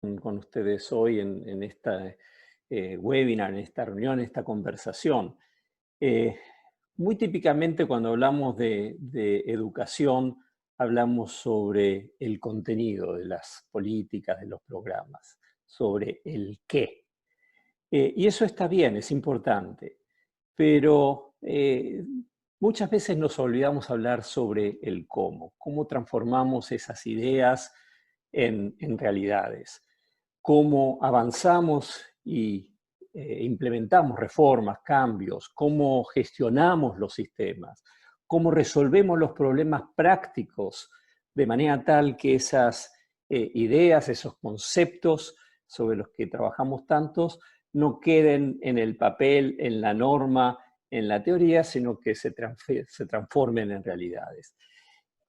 con ustedes hoy en esta webinar, en esta reunión, en esta conversación. Eh, Muy típicamente cuando hablamos de educación, hablamos sobre el contenido de las políticas, de los programas, sobre el qué. Y eso está bien, es importante, pero muchas veces nos olvidamos hablar sobre el cómo transformamos esas ideas en realidades, cómo avanzamos y implementamos reformas, cambios, cómo gestionamos los sistemas, cómo resolvemos los problemas prácticos de manera tal que esas ideas, esos conceptos sobre los que trabajamos tantos, no queden en el papel, en la norma, en la teoría, sino que se transformen en realidades.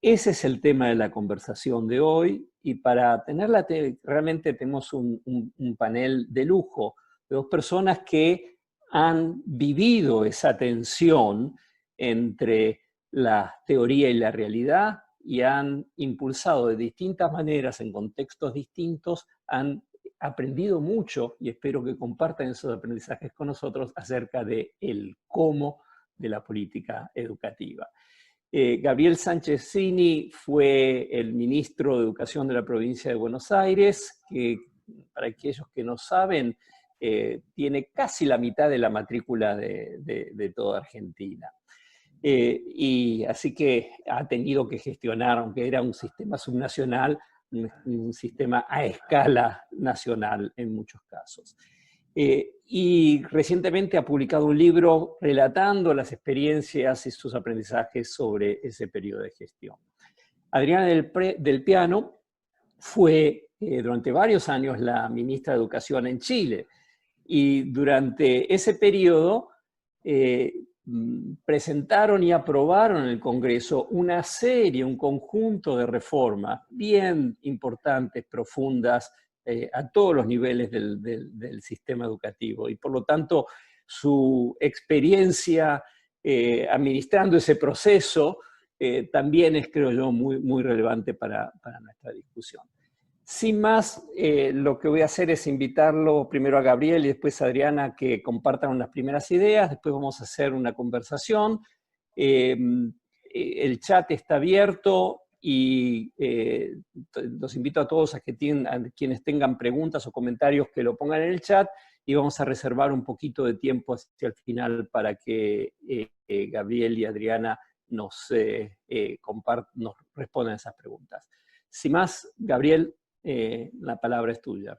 Ese es el tema de la conversación de hoy, y para tenerla realmente tenemos un panel de lujo de dos personas que han vivido esa tensión entre la teoría y la realidad y han impulsado de distintas maneras, en contextos distintos, han aprendido mucho, y espero que compartan esos aprendizajes con nosotros, acerca del cómo de la política educativa. Gabriel Sánchez Cini fue el ministro de Educación de la provincia de Buenos Aires, que para aquellos que no saben, tiene casi la mitad de la matrícula de toda Argentina. Y así que ha tenido que gestionar, aunque era un sistema subnacional, un sistema a escala nacional en muchos casos. Y recientemente ha publicado un libro relatando las experiencias y sus aprendizajes sobre ese periodo de gestión. Adriana del Piano fue durante varios años la ministra de Educación en Chile, y durante ese periodo presentaron y aprobaron en el Congreso una serie, un conjunto de reformas bien importantes, profundas, a todos los niveles del sistema educativo. Y por lo tanto, su experiencia administrando ese proceso también es, creo yo, muy relevante para nuestra discusión. Sin más, lo que voy a hacer es invitarlo primero a Gabriel y después a Adriana a que compartan unas primeras ideas. Después vamos a hacer una conversación. El chat está abierto y los invito a todos a quienes tengan preguntas o comentarios que lo pongan en el chat, y vamos a reservar un poquito de tiempo hacia el final para que Gabriel y Adriana nos respondan esas preguntas. Sin más, Gabriel, la palabra es tuya.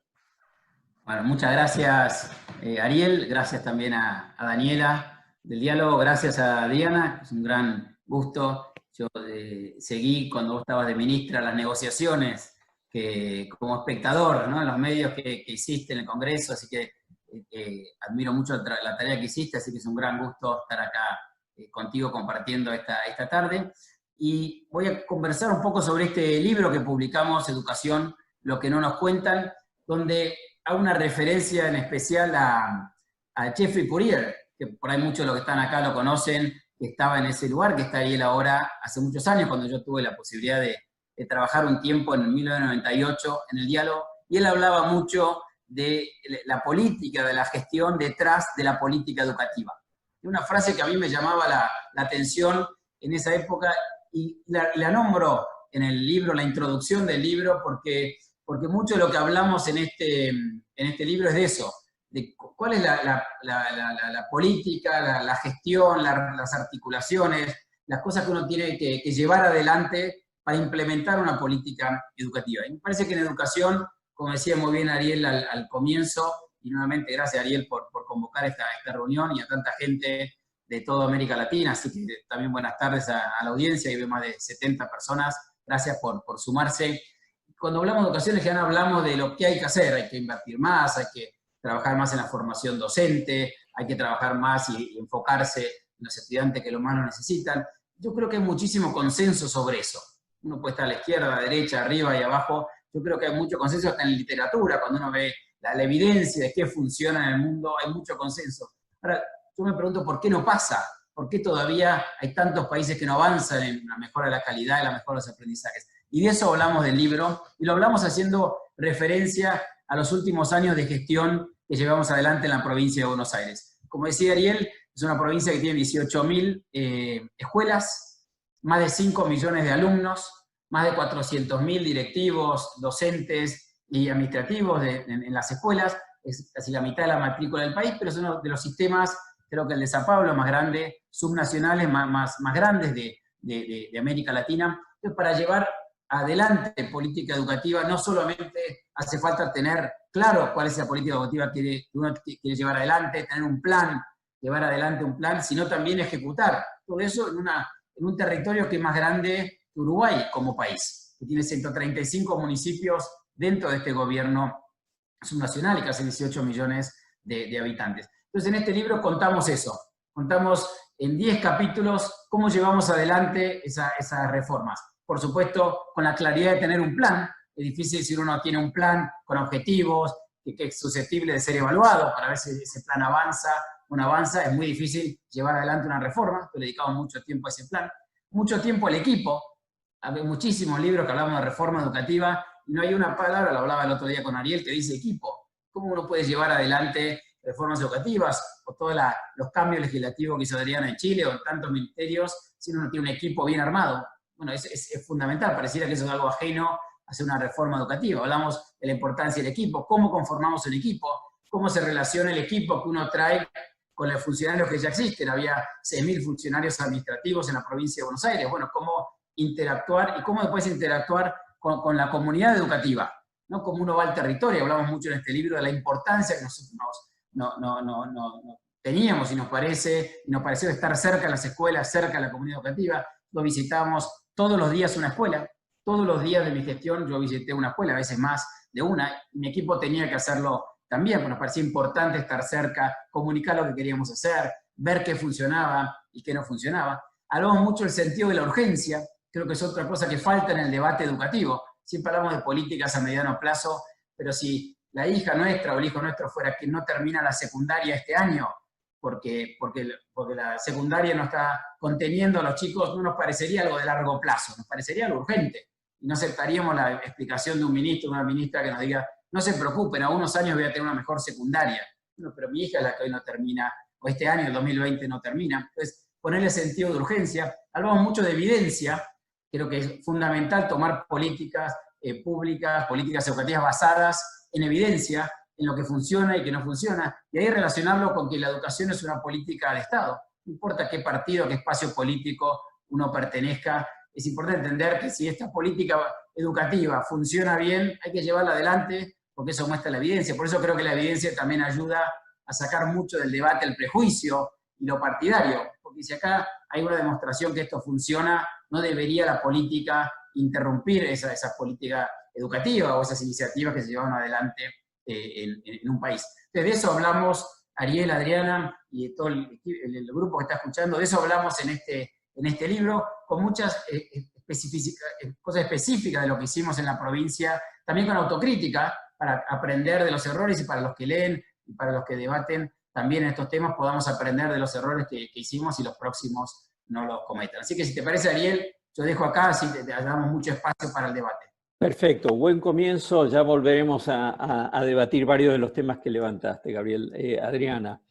Bueno, muchas gracias, Ariel. Gracias también a Daniela del Diálogo. Gracias a Diana. Es un gran gusto. Yo seguí cuando vos estabas de ministra las negociaciones como espectador, ¿no?, en los medios que hiciste en el Congreso, así que admiro mucho la tarea que hiciste, así que es un gran gusto estar acá contigo compartiendo esta tarde. Y voy a conversar un poco sobre este libro que publicamos, Educación, lo que no nos cuentan, donde hago una referencia en especial a Jeffrey Courier, que por ahí muchos de los que están acá lo conocen, que estaba en ese lugar, que está ahí él ahora hace muchos años, cuando yo tuve la posibilidad de trabajar un tiempo en 1998 en el Diálogo, y él hablaba mucho de la política, de la gestión detrás de la política educativa. Una frase que a mí me llamaba la atención en esa época, y la nombro en el libro, la introducción del libro, porque mucho de lo que hablamos en este libro es de eso, de cuál es la política, la gestión, las articulaciones, las cosas que uno tiene que llevar adelante para implementar una política educativa. Y me parece que en educación, como decía muy bien Ariel al comienzo, y nuevamente gracias Ariel por convocar esta reunión, y a tanta gente de toda América Latina, así que también buenas tardes a la audiencia, y veo más de 70 personas, gracias por sumarse. Cuando hablamos de educación, en general hablamos de lo que hay que hacer, hay que invertir más, hay que trabajar más en la formación docente, hay que trabajar más y enfocarse en los estudiantes que lo más lo necesitan. Yo creo que hay muchísimo consenso sobre eso. Uno puede estar a la izquierda, a la derecha, arriba y abajo. Yo creo que hay mucho consenso hasta en literatura, cuando uno ve la evidencia de qué funciona en el mundo, hay mucho consenso. Ahora, yo me pregunto por qué no pasa, por qué todavía hay tantos países que no avanzan en la mejora de la calidad y la mejora de los aprendizajes. Y de eso hablamos del libro, y lo hablamos haciendo referencia a los últimos años de gestión que llevamos adelante en la provincia de Buenos Aires. Como decía Ariel, es una provincia que tiene 18.000 escuelas, más de 5 millones de alumnos, más de 400.000 directivos, docentes y administrativos en las escuelas, es casi la mitad de la matrícula del país, pero es uno de los sistemas, creo que el de Sao Paulo, más grande, subnacionales más grandes de América Latina. Entonces, para llevar adelante política educativa, no solamente hace falta tener claro cuál es la política educativa que uno quiere llevar adelante, tener un plan, llevar adelante un plan, sino también ejecutar todo eso en un territorio que es más grande que Uruguay como país, que tiene 135 municipios dentro de este gobierno subnacional y casi 18 millones de habitantes. Entonces, en este libro contamos eso, contamos en 10 capítulos cómo llevamos adelante esas reformas. Por supuesto, con la claridad de tener un plan. Es difícil si uno no tiene un plan con objetivos, que es susceptible de ser evaluado para ver si ese plan avanza o no avanza. Es muy difícil llevar adelante una reforma. Le dedicamos mucho tiempo a ese plan. Mucho tiempo al equipo. Hay muchísimos libros que hablamos de reforma educativa y no hay una palabra, lo hablaba el otro día con Ariel, que dice equipo. ¿Cómo uno puede llevar adelante reformas educativas o todos los cambios legislativos que hizo Adriana en Chile o en tantos ministerios si uno no tiene un equipo bien armado? Bueno, es fundamental, pareciera que eso es algo ajeno a hacer una reforma educativa. Hablamos de la importancia del equipo, cómo conformamos el equipo, cómo se relaciona el equipo que uno trae con los funcionarios que ya existen. Había 6.000 funcionarios administrativos en la provincia de Buenos Aires. Bueno, cómo interactuar y cómo después interactuar con la comunidad educativa, ¿no? Cómo uno va al territorio. Hablamos mucho en este libro de la importancia que nosotros no teníamos y nos pareció estar cerca de las escuelas, cerca de la comunidad educativa. Lo visitamos todos los días una escuela. Todos los días de mi gestión yo visité una escuela, a veces más de una, y mi equipo tenía que hacerlo también, porque nos parecía importante estar cerca, comunicar lo que queríamos hacer, ver qué funcionaba y qué no funcionaba. Hablamos mucho del sentido de la urgencia, creo que es otra cosa que falta en el debate educativo. Siempre hablamos de políticas a mediano plazo, pero si la hija nuestra o el hijo nuestro fuera quien no termina la secundaria este año, porque la secundaria no está conteniendo a los chicos, no nos parecería algo de largo plazo, nos parecería algo urgente. Y no aceptaríamos la explicación de un ministro o una ministra que nos diga, no se preocupen, a unos años voy a tener una mejor secundaria. Bueno, pero mi hija es la que hoy no termina, o este año, el 2020, no termina. Entonces, ponerle sentido de urgencia. Hablamos mucho de evidencia, creo que es fundamental tomar políticas públicas, políticas educativas basadas en evidencia, en lo que funciona y que no funciona, y ahí relacionarlo con que la educación es una política de Estado. No importa qué partido, qué espacio político uno pertenezca, es importante entender que si esta política educativa funciona bien, hay que llevarla adelante, porque eso muestra la evidencia. Por eso creo que la evidencia también ayuda a sacar mucho del debate el prejuicio y lo partidario, porque si acá hay una demostración que esto funciona, no debería la política interrumpir esa política educativa o esas iniciativas que se llevan adelante en un país. Entonces, de eso hablamos, Ariel, Adriana y todo el grupo que está escuchando, de eso hablamos en este libro, con muchas cosas específicas de lo que hicimos en la provincia, también con autocrítica, para aprender de los errores y para los que leen y para los que debaten también en estos temas podamos aprender de los errores que hicimos y los próximos no los cometan. Así que si te parece, Ariel, yo dejo acá, así te damos mucho espacio para el debate. Perfecto, buen comienzo. Ya volveremos a debatir varios de los temas que levantaste, Gabriel. Adriana.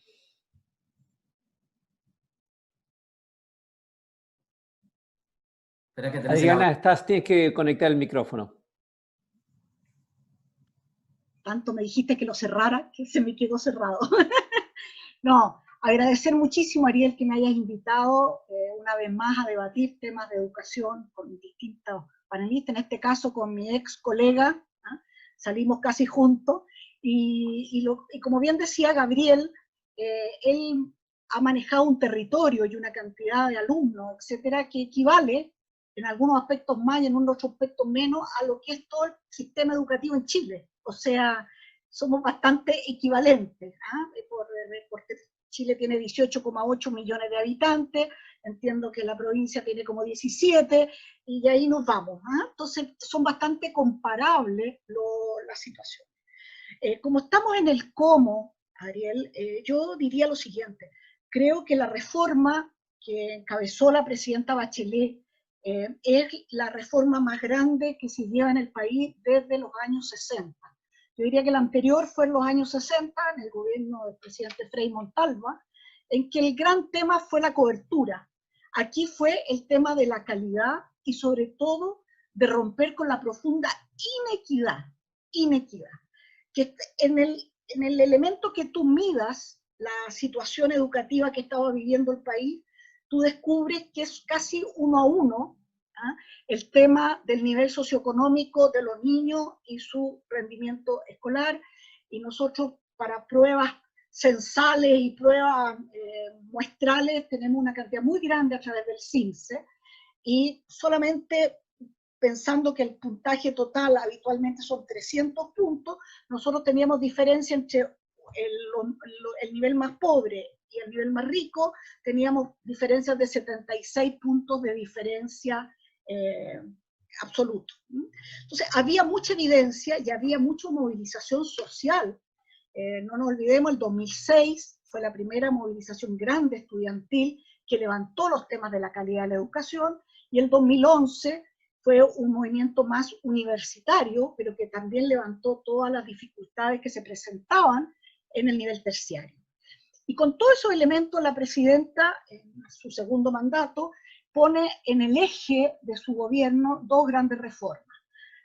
Adriana, tienes que conectar el micrófono. Tanto me dijiste que lo cerrara, que se me quedó cerrado. No, agradecer muchísimo, Ariel, que me hayas invitado una vez más a debatir temas de educación con distintos panelistas, en este caso con mi ex colega, ¿eh? Salimos casi juntos, y como bien decía Gabriel, él ha manejado un territorio y una cantidad de alumnos, etcétera, que equivale en algunos aspectos más y en otros aspectos menos a lo que es todo el sistema educativo en Chile. O sea, somos bastante equivalentes, ¿eh? Porque Chile tiene 18,8 millones de habitantes, entiendo que la provincia tiene como 17, y de ahí nos vamos, ¿eh? Entonces son bastante comparables las situaciones. Como estamos en el cómo, Ariel, yo diría lo siguiente: creo que la reforma que encabezó la presidenta Bachelet es la reforma más grande que se lleva en el país desde los años 60. Yo diría que el anterior fue en los años 60, en el gobierno del presidente Frei Montalva, en que el gran tema fue la cobertura. Aquí fue el tema de la calidad y sobre todo de romper con la profunda inequidad, que en el elemento que tú midas la situación educativa que estaba viviendo el país, tú descubres que es casi 1 a 1, ¿ah?, el tema del nivel socioeconómico de los niños y su rendimiento escolar, y nosotros para pruebas censales y pruebas muestrales tenemos una cantidad muy grande a través del CINCE, y solamente pensando que el puntaje total habitualmente son 300 puntos, nosotros teníamos diferencia entre el nivel más pobre y el nivel más rico, teníamos diferencias de 76 puntos de diferencia absoluto. Entonces, había mucha evidencia y había mucha movilización social. No nos olvidemos, el 2006 fue la primera movilización grande estudiantil que levantó los temas de la calidad de la educación, y el 2011 fue un movimiento más universitario, pero que también levantó todas las dificultades que se presentaban en el nivel terciario. Y con todos esos elementos, la presidenta, en su segundo mandato, pone en el eje de su gobierno 2 grandes reformas: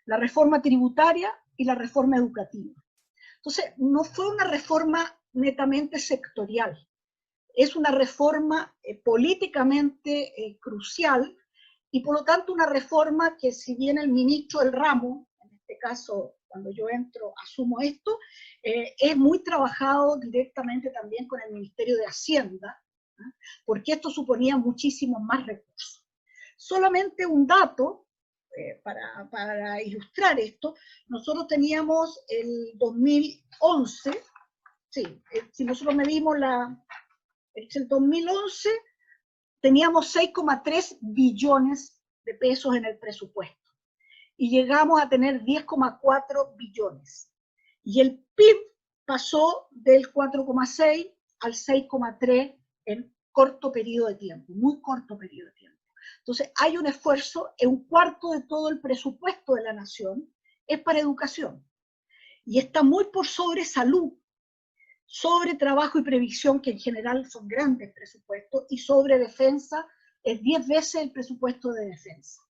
la reforma tributaria y la reforma educativa. Entonces, no fue una reforma netamente sectorial, es una reforma políticamente crucial, y por lo tanto una reforma que, si bien el ministro del ramo, en este caso cuando yo entro asumo esto, es muy trabajado directamente también con el Ministerio de Hacienda, ¿eh?, porque esto suponía muchísimos más recursos. Solamente un dato para ilustrar esto: nosotros teníamos el 2011, sí, si nosotros medimos el 2011, teníamos 6,3 billones de pesos en el presupuesto, y llegamos a tener 10,4 billones. Y el PIB pasó del 4,6 al 6,3 en corto periodo de tiempo, muy corto periodo de tiempo. Entonces, hay un esfuerzo, un cuarto de todo el presupuesto de la nación es para educación, y está muy por sobre salud, sobre trabajo y previsión, que en general son grandes presupuestos, y sobre defensa es 10 veces el presupuesto de defensa.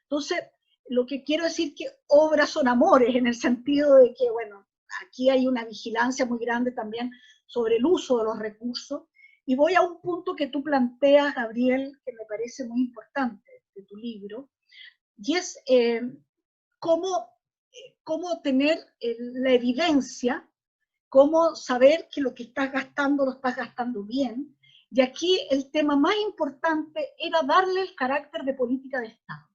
Entonces, lo que quiero decir que obras son amores, en el sentido de que, bueno, aquí hay una vigilancia muy grande también sobre el uso de los recursos. Y voy a un punto que tú planteas, Gabriel, que me parece muy importante de tu libro, y es cómo tener la evidencia, cómo saber que lo que estás gastando lo estás gastando bien. Y aquí el tema más importante era darle el carácter de política de Estado.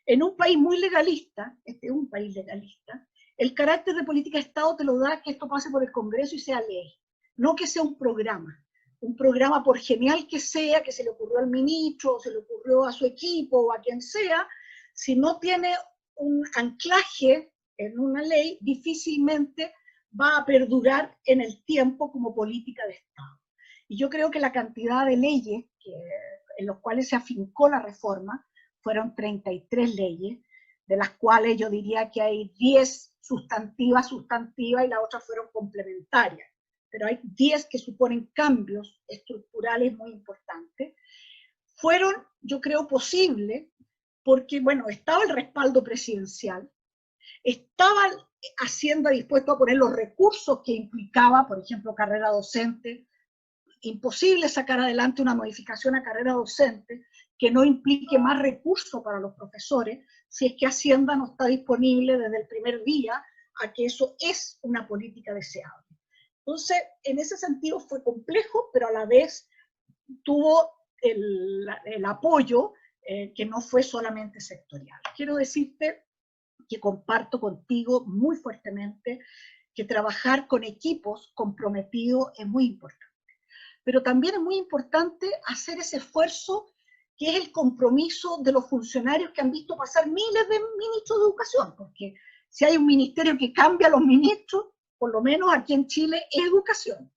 En un país muy legalista, este es un país legalista, el carácter de política de Estado te lo da que esto pase por el Congreso y sea ley, no que sea un programa por genial que sea, que se le ocurrió al ministro, o se le ocurrió a su equipo, o a quien sea. Si no tiene un anclaje en una ley, difícilmente va a perdurar en el tiempo como política de Estado. Y yo creo que la cantidad de leyes en las cuales se afincó la reforma fueron 33 leyes, de las cuales yo diría que hay 10 sustantivas, y las otras fueron complementarias. Pero hay 10 que suponen cambios estructurales muy importantes. Fueron, yo creo, posibles porque, bueno, estaba el respaldo presidencial, estaba Hacienda dispuesto a poner los recursos que implicaba, por ejemplo, carrera docente. Imposible sacar adelante una modificación a carrera docente que no implique más recursos para los profesores, si es que Hacienda no está disponible desde el primer día a que eso es una política deseable. Entonces, en ese sentido fue complejo, pero a la vez tuvo el apoyo que no fue solamente sectorial. Quiero decirte que comparto contigo muy fuertemente que trabajar con equipos comprometidos es muy importante. Pero también es muy importante hacer ese esfuerzo que es el compromiso de los funcionarios que han visto pasar miles de ministros de educación, porque si hay un ministerio que cambia a los ministros, por lo menos aquí en Chile, es educación.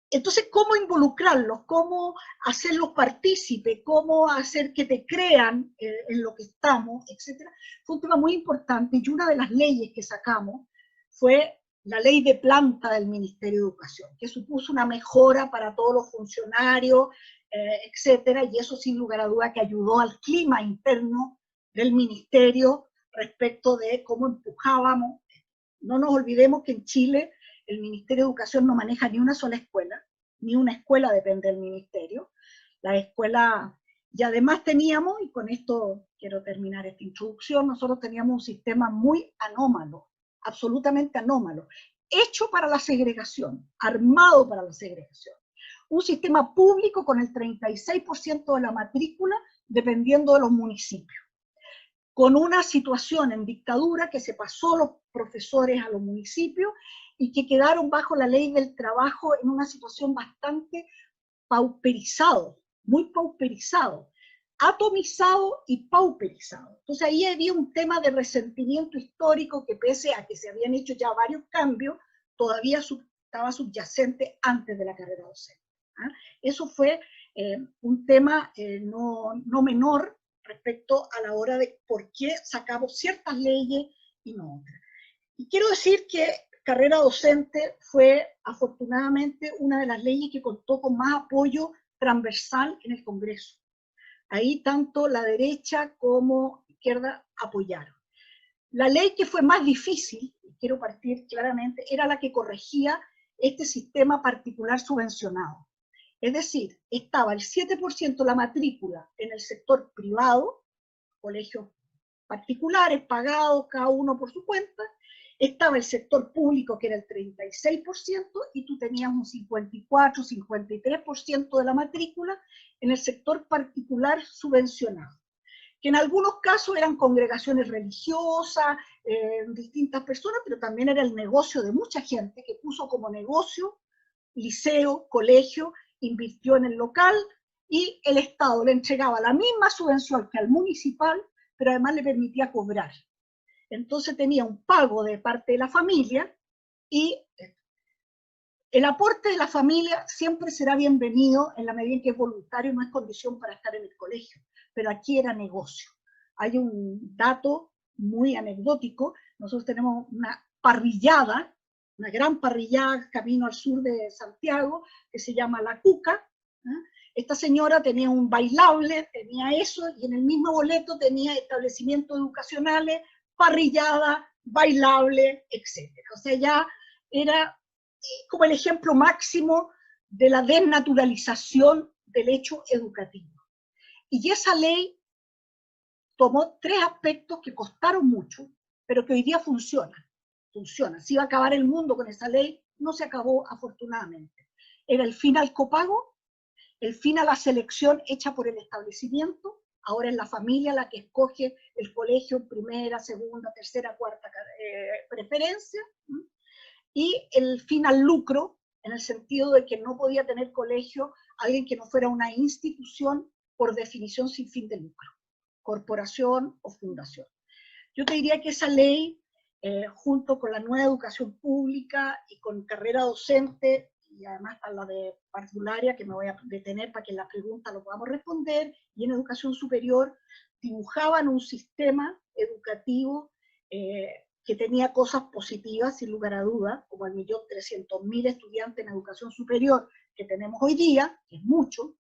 Entonces, ¿cómo involucrarlos? ¿Cómo hacerlos partícipes? ¿Cómo hacer que te crean en lo que estamos? Etcétera. Fue un tema muy importante, y una de las leyes que sacamos fue la ley de planta del Ministerio de Educación, que supuso una mejora para todos los funcionarios, etcétera, y eso sin lugar a duda que ayudó al clima interno del ministerio respecto de cómo empujábamos. No nos olvidemos que en Chile el Ministerio de Educación no maneja ni una sola escuela, ni una escuela depende del ministerio. La escuela, y además teníamos, y con esto quiero terminar esta introducción, nosotros teníamos un sistema muy anómalo, absolutamente anómalo, hecho para la segregación, armado para la segregación. Un sistema público con el 36% de la matrícula dependiendo de los municipios, con una situación en dictadura que se pasó los profesores a los municipios y que quedaron bajo la ley del trabajo en una situación bastante pauperizado, muy pauperizado, atomizado y pauperizado. Entonces ahí había un tema de resentimiento histórico que pese a que se habían hecho ya varios cambios, todavía estaba subyacente antes de la carrera docente. ¿Ah? Eso fue un tema no menor respecto a la hora de por qué sacamos ciertas leyes y no otras. Y quiero decir que carrera docente fue afortunadamente una de las leyes que contó con más apoyo transversal en el Congreso. Ahí tanto la derecha como la izquierda apoyaron. La ley que fue más difícil, quiero partir claramente, era la que corregía este sistema particular subvencionado. Es decir, estaba el 7% de la matrícula en el sector privado, colegios particulares, pagados cada uno por su cuenta, estaba el sector público que era el 36% y tú tenías un 54, 53% de la matrícula en el sector particular subvencionado, que en algunos casos eran congregaciones religiosas, distintas personas, pero también era el negocio de mucha gente que puso como negocio, liceo, colegio, invirtió en el local y el Estado le entregaba la misma subvención que al municipal, pero además le permitía cobrar. Entonces tenía un pago de parte de la familia y el aporte de la familia siempre será bienvenido en la medida en que es voluntario, no es condición para estar en el colegio, pero aquí era negocio. Hay un dato muy anecdótico, nosotros tenemos una parrillada, una gran parrillada camino al sur de Santiago, que se llama La Cuca. Esta señora tenía un bailable, tenía eso, y en el mismo boleto tenía establecimientos educacionales, parrillada, bailable, etc. O sea, ya era como el ejemplo máximo de la desnaturalización del hecho educativo. Y esa ley tomó tres aspectos que costaron mucho, pero que hoy día funcionan. Se iba a acabar el mundo con esa ley, no se acabó afortunadamente. Era el fin al copago, el fin a la selección hecha por el establecimiento, ahora es la familia la que escoge el colegio en primera, segunda, tercera, cuarta preferencia, y el fin al lucro, en el sentido de que no podía tener colegio alguien que no fuera una institución por definición sin fin de lucro, corporación o fundación. Yo te diría que esa ley, junto con la nueva educación pública y con carrera docente, y además a la de parvularia, que me voy a detener para que en la pregunta lo podamos responder, y en educación superior, dibujaban un sistema educativo que tenía cosas positivas, sin lugar a dudas, como el 1.300.000 estudiantes en educación superior que tenemos hoy día, que es mucho,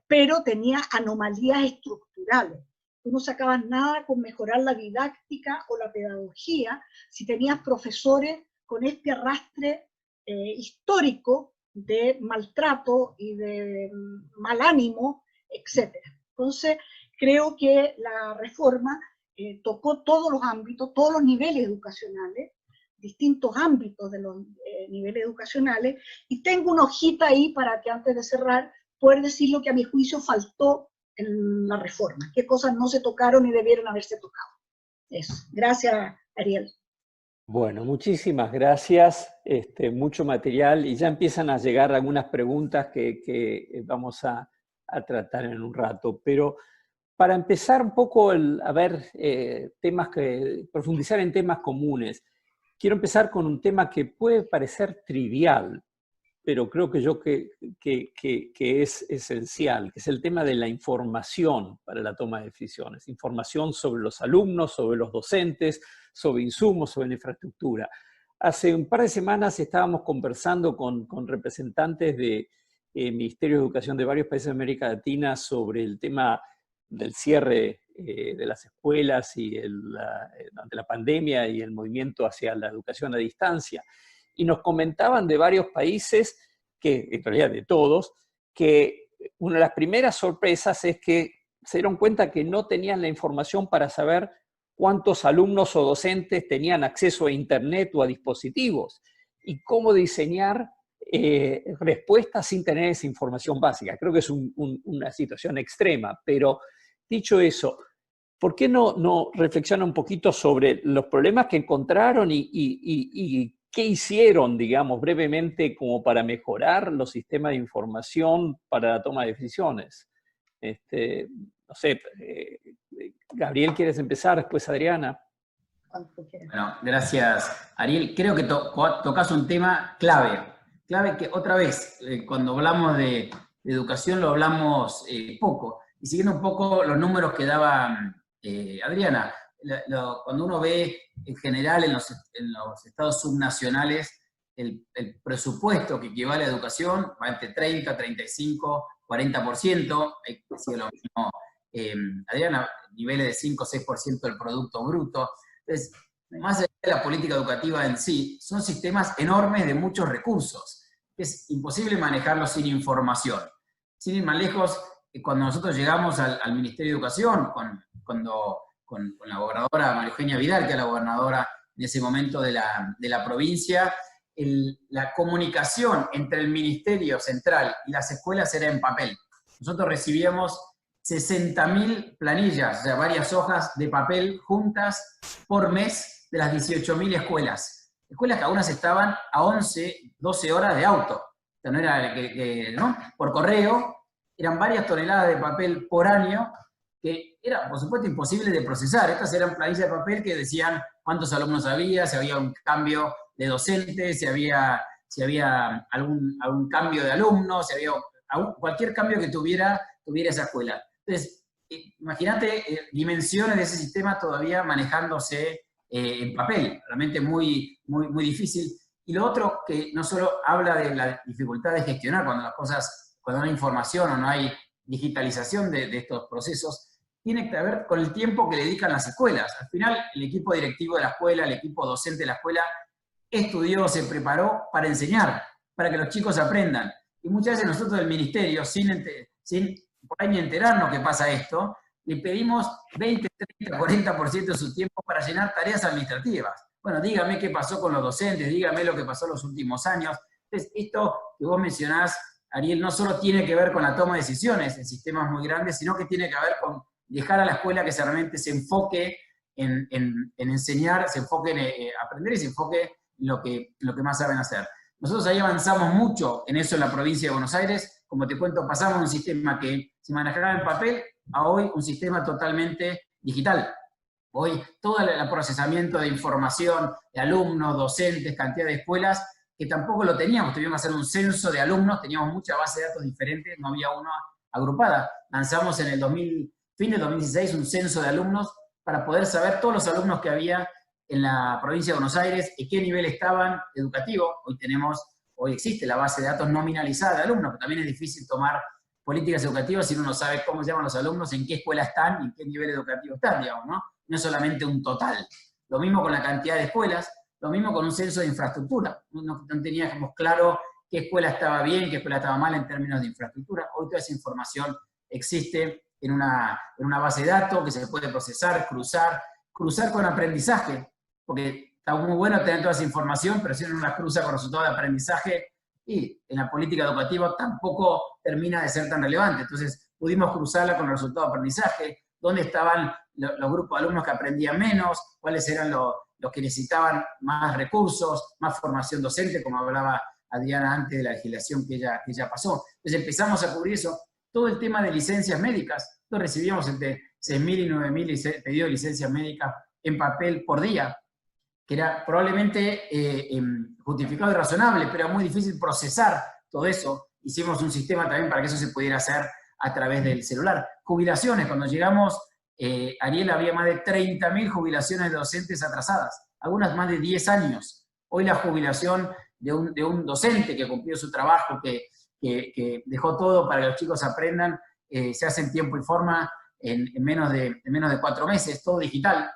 pero tenía anomalías estructurales. Tú no sacabas nada con mejorar la didáctica o la pedagogía si tenías profesores con este arrastre histórico de maltrato y de mal ánimo, etc. Entonces, creo que la reforma tocó todos los ámbitos, todos los niveles educacionales, distintos ámbitos de los niveles educacionales, y tengo una hojita ahí para que antes de cerrar poder decir lo que a mi juicio faltó en la reforma, qué cosas no se tocaron y debieron haberse tocado. Eso. Gracias, Ariel. Bueno, muchísimas gracias, mucho material, y ya empiezan a llegar algunas preguntas que vamos a tratar en un rato, pero para empezar un poco a ver profundizar en temas comunes, quiero empezar con un tema que puede parecer trivial, pero creo que es esencial, que es el tema de la información para la toma de decisiones. Información sobre los alumnos, sobre los docentes, sobre insumos, sobre la infraestructura. hace un par de semanas estábamos conversando con representantes de Ministerio de Educación de varios países de América Latina sobre el tema del cierre de las escuelas y ante la pandemia y el movimiento hacia la educación a distancia. Y nos comentaban de varios países, que en realidad de todos, que una de las primeras sorpresas es que se dieron cuenta que no tenían la información para saber cuántos alumnos o docentes tenían acceso a Internet o a dispositivos y cómo diseñar respuestas sin tener esa información básica. Creo que es una situación extrema, pero dicho eso, ¿por qué no reflexiona un poquito sobre los problemas que encontraron y qué hicieron, digamos, brevemente como para mejorar los sistemas de información para la toma de decisiones? No sé, Gabriel, ¿quieres empezar? Después Adriana. Bueno, gracias, Ariel. Creo que tocas un tema clave que otra vez, cuando hablamos de educación lo hablamos poco. Y siguiendo un poco los números que daba Adriana, cuando uno ve en general en los estados subnacionales el presupuesto que equivale a educación va entre 30, 35, 40%, hay sido lo mismo, Adriana, niveles de 5 o 6% del Producto Bruto. Entonces, más allá de la política educativa en sí, son sistemas enormes de muchos recursos. Es imposible manejarlos sin información. Sin ir más lejos, cuando nosotros llegamos al Ministerio de Educación, con la gobernadora María Eugenia Vidal, que era la gobernadora en ese momento de la provincia, la comunicación entre el Ministerio Central y las escuelas era en papel. Nosotros recibíamos 60.000 planillas, o sea, varias hojas de papel juntas por mes de las 18.000 escuelas. Escuelas que algunas estaban a 11, 12 horas de auto. O sea, no era ¿no? Por correo, eran varias toneladas de papel por año, que era, por supuesto, imposible de procesar. Estas eran planillas de papel que decían cuántos alumnos había, si había un cambio de docentes, si había algún cambio de alumnos, si había cualquier cambio que tuviera esa escuela. Entonces, imagínate dimensiones de ese sistema todavía manejándose en papel, realmente muy, muy, muy difícil. Y lo otro, que no solo habla de la dificultad de gestionar cuando no hay información o no hay digitalización de estos procesos, tiene que ver con el tiempo que le dedican las escuelas. Al final, el equipo directivo de la escuela, el equipo docente de la escuela, estudió, se preparó para enseñar, para que los chicos aprendan. Y muchas veces nosotros del ministerio, sin por ahí ni enterarnos que pasa esto, le pedimos 20, 30, 40% de su tiempo para llenar tareas administrativas. Bueno, dígame qué pasó con los docentes, dígame lo que pasó en los últimos años. Entonces, esto que vos mencionás, Ariel, no solo tiene que ver con la toma de decisiones en sistemas muy grandes, sino que tiene que ver con dejar a la escuela que realmente se enfoque en enseñar, se enfoque en aprender y se enfoque en lo que más saben hacer. Nosotros ahí avanzamos mucho en eso en la provincia de Buenos Aires. Como te cuento, pasamos de un sistema que se manejaba en papel a hoy un sistema totalmente digital. Hoy todo el procesamiento de información de alumnos, docentes, cantidad de escuelas, que tampoco lo teníamos que hacer un censo de alumnos, teníamos mucha base de datos diferentes, no había una agrupada. Lanzamos en fin del 2016 un censo de alumnos para poder saber todos los alumnos que había en la provincia de Buenos Aires y qué nivel estaban educativo. Hoy existe la base de datos nominalizada de alumnos, pero también es difícil tomar políticas educativas si uno no sabe cómo se llaman los alumnos, en qué escuela están y en qué nivel educativo están, digamos, ¿no? No es solamente un total. Lo mismo con la cantidad de escuelas, lo mismo con un censo de infraestructura. No teníamos claro qué escuela estaba bien, qué escuela estaba mal en términos de infraestructura. Hoy toda esa información existe en una base de datos que se puede procesar, cruzar con aprendizaje, porque está muy bueno tener toda esa información, pero si uno no la cruza con resultados de aprendizaje, y en la política educativa tampoco termina de ser tan relevante. Entonces, pudimos cruzarla con los resultados de aprendizaje, dónde estaban los grupos de alumnos que aprendían menos, cuáles eran los que necesitaban más recursos, más formación docente, como hablaba Adriana antes de la legislación que ella pasó. Entonces empezamos a cubrir eso. Todo el tema de licencias médicas, nosotros recibíamos entre 6.000 y 9.000 pedidos de licencias médicas en papel por día, que era probablemente justificado y razonable, pero era muy difícil procesar todo eso. Hicimos un sistema también para que eso se pudiera hacer a través del celular. Jubilaciones, cuando llegamos, Ariel, había más de 30.000 jubilaciones de docentes atrasadas, algunas más de 10 años. Hoy la jubilación de un docente que cumplió su trabajo, que dejó todo para que los chicos aprendan, se hace en tiempo y forma en menos de 4 meses, todo digital.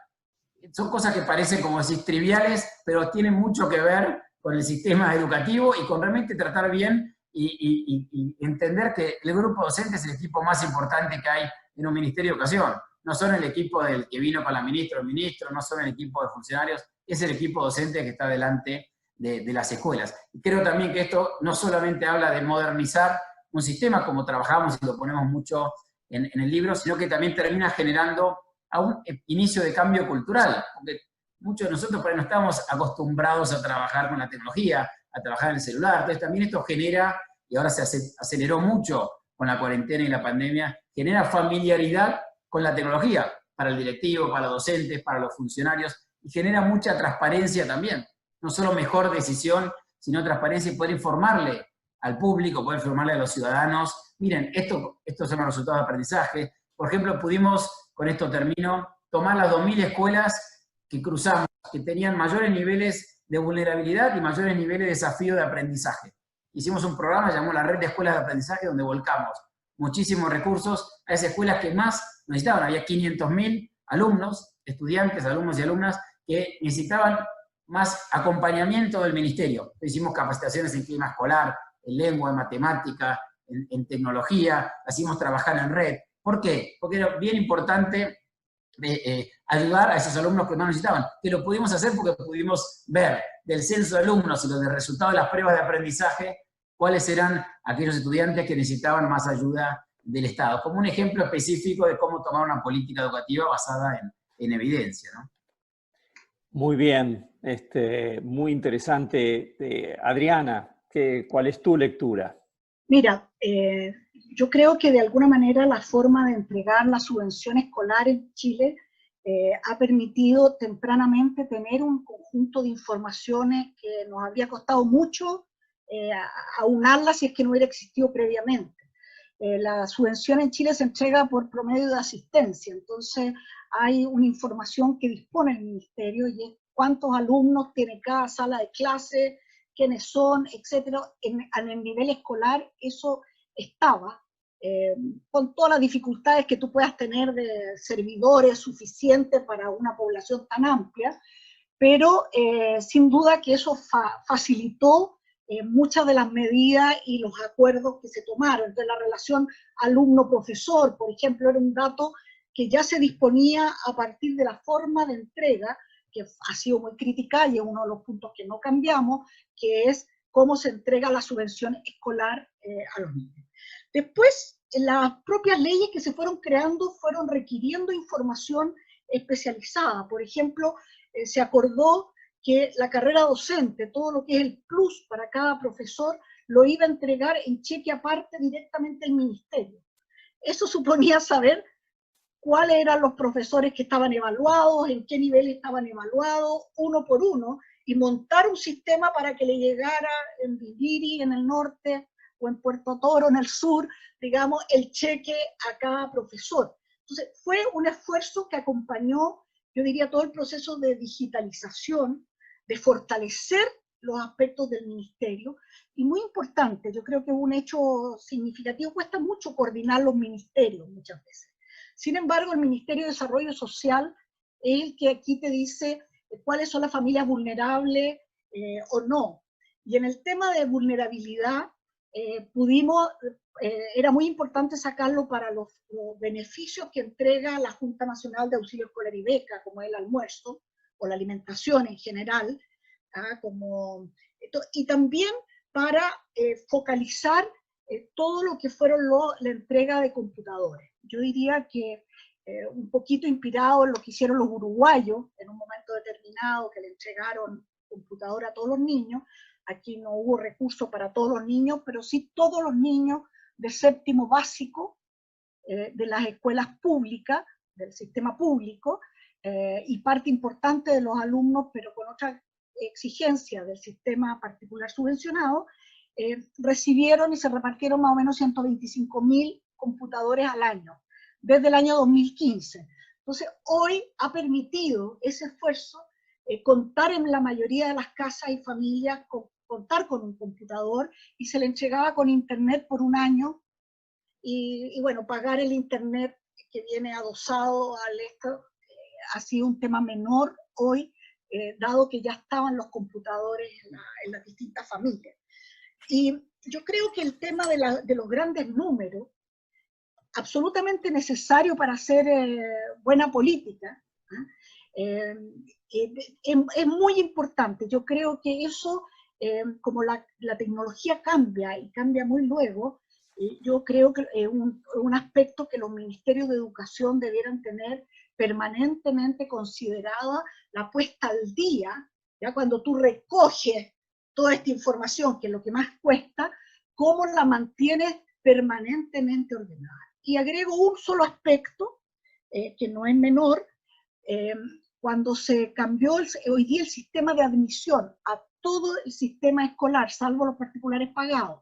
Son cosas que parecen, como decís, triviales, pero tienen mucho que ver con el sistema educativo y con realmente tratar bien y entender que el grupo docente es el equipo más importante que hay en un ministerio de educación. No son el equipo del que vino con la ministra o el ministro, no son el equipo de funcionarios, es el equipo docente que está delante de las escuelas. Y creo también que esto no solamente habla de modernizar un sistema como trabajamos y lo ponemos mucho en el libro, sino que también termina generando a un inicio de cambio cultural, porque muchos de nosotros por ahí no estamos acostumbrados a trabajar con la tecnología, a trabajar en el celular, entonces también esto genera, y ahora se aceleró mucho con la cuarentena y la pandemia, genera familiaridad con la tecnología, para el directivo, para los docentes, para los funcionarios, y genera mucha transparencia también, no solo mejor decisión, sino transparencia y poder informarle al público, poder informarle a los ciudadanos, miren, estos son los resultados de aprendizaje. Por ejemplo, pudimos, con esto termino, tomar las 2000 escuelas que cruzamos, que tenían mayores niveles de vulnerabilidad y mayores niveles de desafío de aprendizaje. Hicimos un programa llamado la Red de Escuelas de Aprendizaje, donde volcamos muchísimos recursos a esas escuelas que más necesitaban. Había 500.000 alumnos, estudiantes, alumnos y alumnas, que necesitaban más acompañamiento del ministerio. Hicimos capacitaciones en clima escolar, en lengua, en matemática, en tecnología, hacíamos trabajar en red. ¿Por qué? Porque era bien importante ayudar a esos alumnos que más necesitaban, que lo pudimos hacer porque pudimos ver del censo de alumnos y los de resultados de las pruebas de aprendizaje, cuáles eran aquellos estudiantes que necesitaban más ayuda del Estado, como un ejemplo específico de cómo tomar una política educativa basada en evidencia, ¿no? Muy bien, muy interesante. Adriana, ¿cuál es tu lectura? Mira, yo creo que de alguna manera la forma de entregar la subvención escolar en Chile ha permitido tempranamente tener un conjunto de informaciones que nos habría costado mucho aunarlas si es que no hubiera existido previamente. La subvención en Chile se entrega por promedio de asistencia, entonces hay una información que dispone el ministerio y es cuántos alumnos tiene cada sala de clase, quiénes son, etcétera. En el nivel escolar eso estaba, con todas las dificultades que tú puedas tener de servidores suficientes para una población tan amplia, pero sin duda que eso facilitó muchas de las medidas y los acuerdos que se tomaron. Entonces la relación alumno-profesor, por ejemplo, era un dato que ya se disponía a partir de la forma de entrega, que ha sido muy criticada y es uno de los puntos que no cambiamos, que es cómo se entrega la subvención escolar a los niños. Después, las propias leyes que se fueron creando fueron requiriendo información especializada. Por ejemplo, se acordó que la carrera docente, todo lo que es el plus para cada profesor, lo iba a entregar en cheque aparte directamente al ministerio. Eso suponía saber cuáles eran los profesores que estaban evaluados, en qué nivel estaban evaluados, uno por uno, y montar un sistema para que le llegara en Viviri, en el norte, o en Puerto Toro, en el sur, digamos, el cheque a cada profesor. Entonces, fue un esfuerzo que acompañó, yo diría, todo el proceso de digitalización, de fortalecer los aspectos del ministerio, y muy importante, yo creo que es un hecho significativo, cuesta mucho coordinar los ministerios muchas veces. Sin embargo, el Ministerio de Desarrollo Social es el que aquí te dice cuáles son las familias vulnerables o no. Y en el tema de vulnerabilidad, era muy importante sacarlo para los beneficios que entrega la Junta Nacional de Auxilio Escolar y Beca, como el almuerzo o la alimentación en general, y también para focalizar todo lo que fueron la entrega de computadores. Yo diría que un poquito inspirado en lo que hicieron los uruguayos en un momento determinado, que le entregaron computadora a todos los niños. Aquí no hubo recursos para todos los niños, pero sí todos los niños de séptimo básico de las escuelas públicas, del sistema público, y parte importante de los alumnos, pero con otra exigencia del sistema particular subvencionado, recibieron y se repartieron más o menos 125.000 computadores al año, desde el año 2015. Entonces, hoy ha permitido ese esfuerzo contar en la mayoría de las casas y familias, contar con un computador, y se le entregaba con internet por un año, y bueno, pagar el internet que viene adosado al esto ha sido un tema menor hoy, dado que ya estaban los computadores en las distintas familias. Y yo creo que el tema de los grandes números, absolutamente necesario para hacer buena política, es muy importante. Yo creo que eso, como la tecnología cambia y cambia muy luego, yo creo que es un aspecto que los ministerios de educación debieran tener permanentemente considerada, la puesta al día, ya cuando tú recoges toda esta información, que es lo que más cuesta, cómo la mantienes permanentemente ordenada. Y agrego un solo aspecto, que no es menor, cuando se cambió hoy día el sistema de admisión a todo el sistema escolar, salvo los particulares pagados,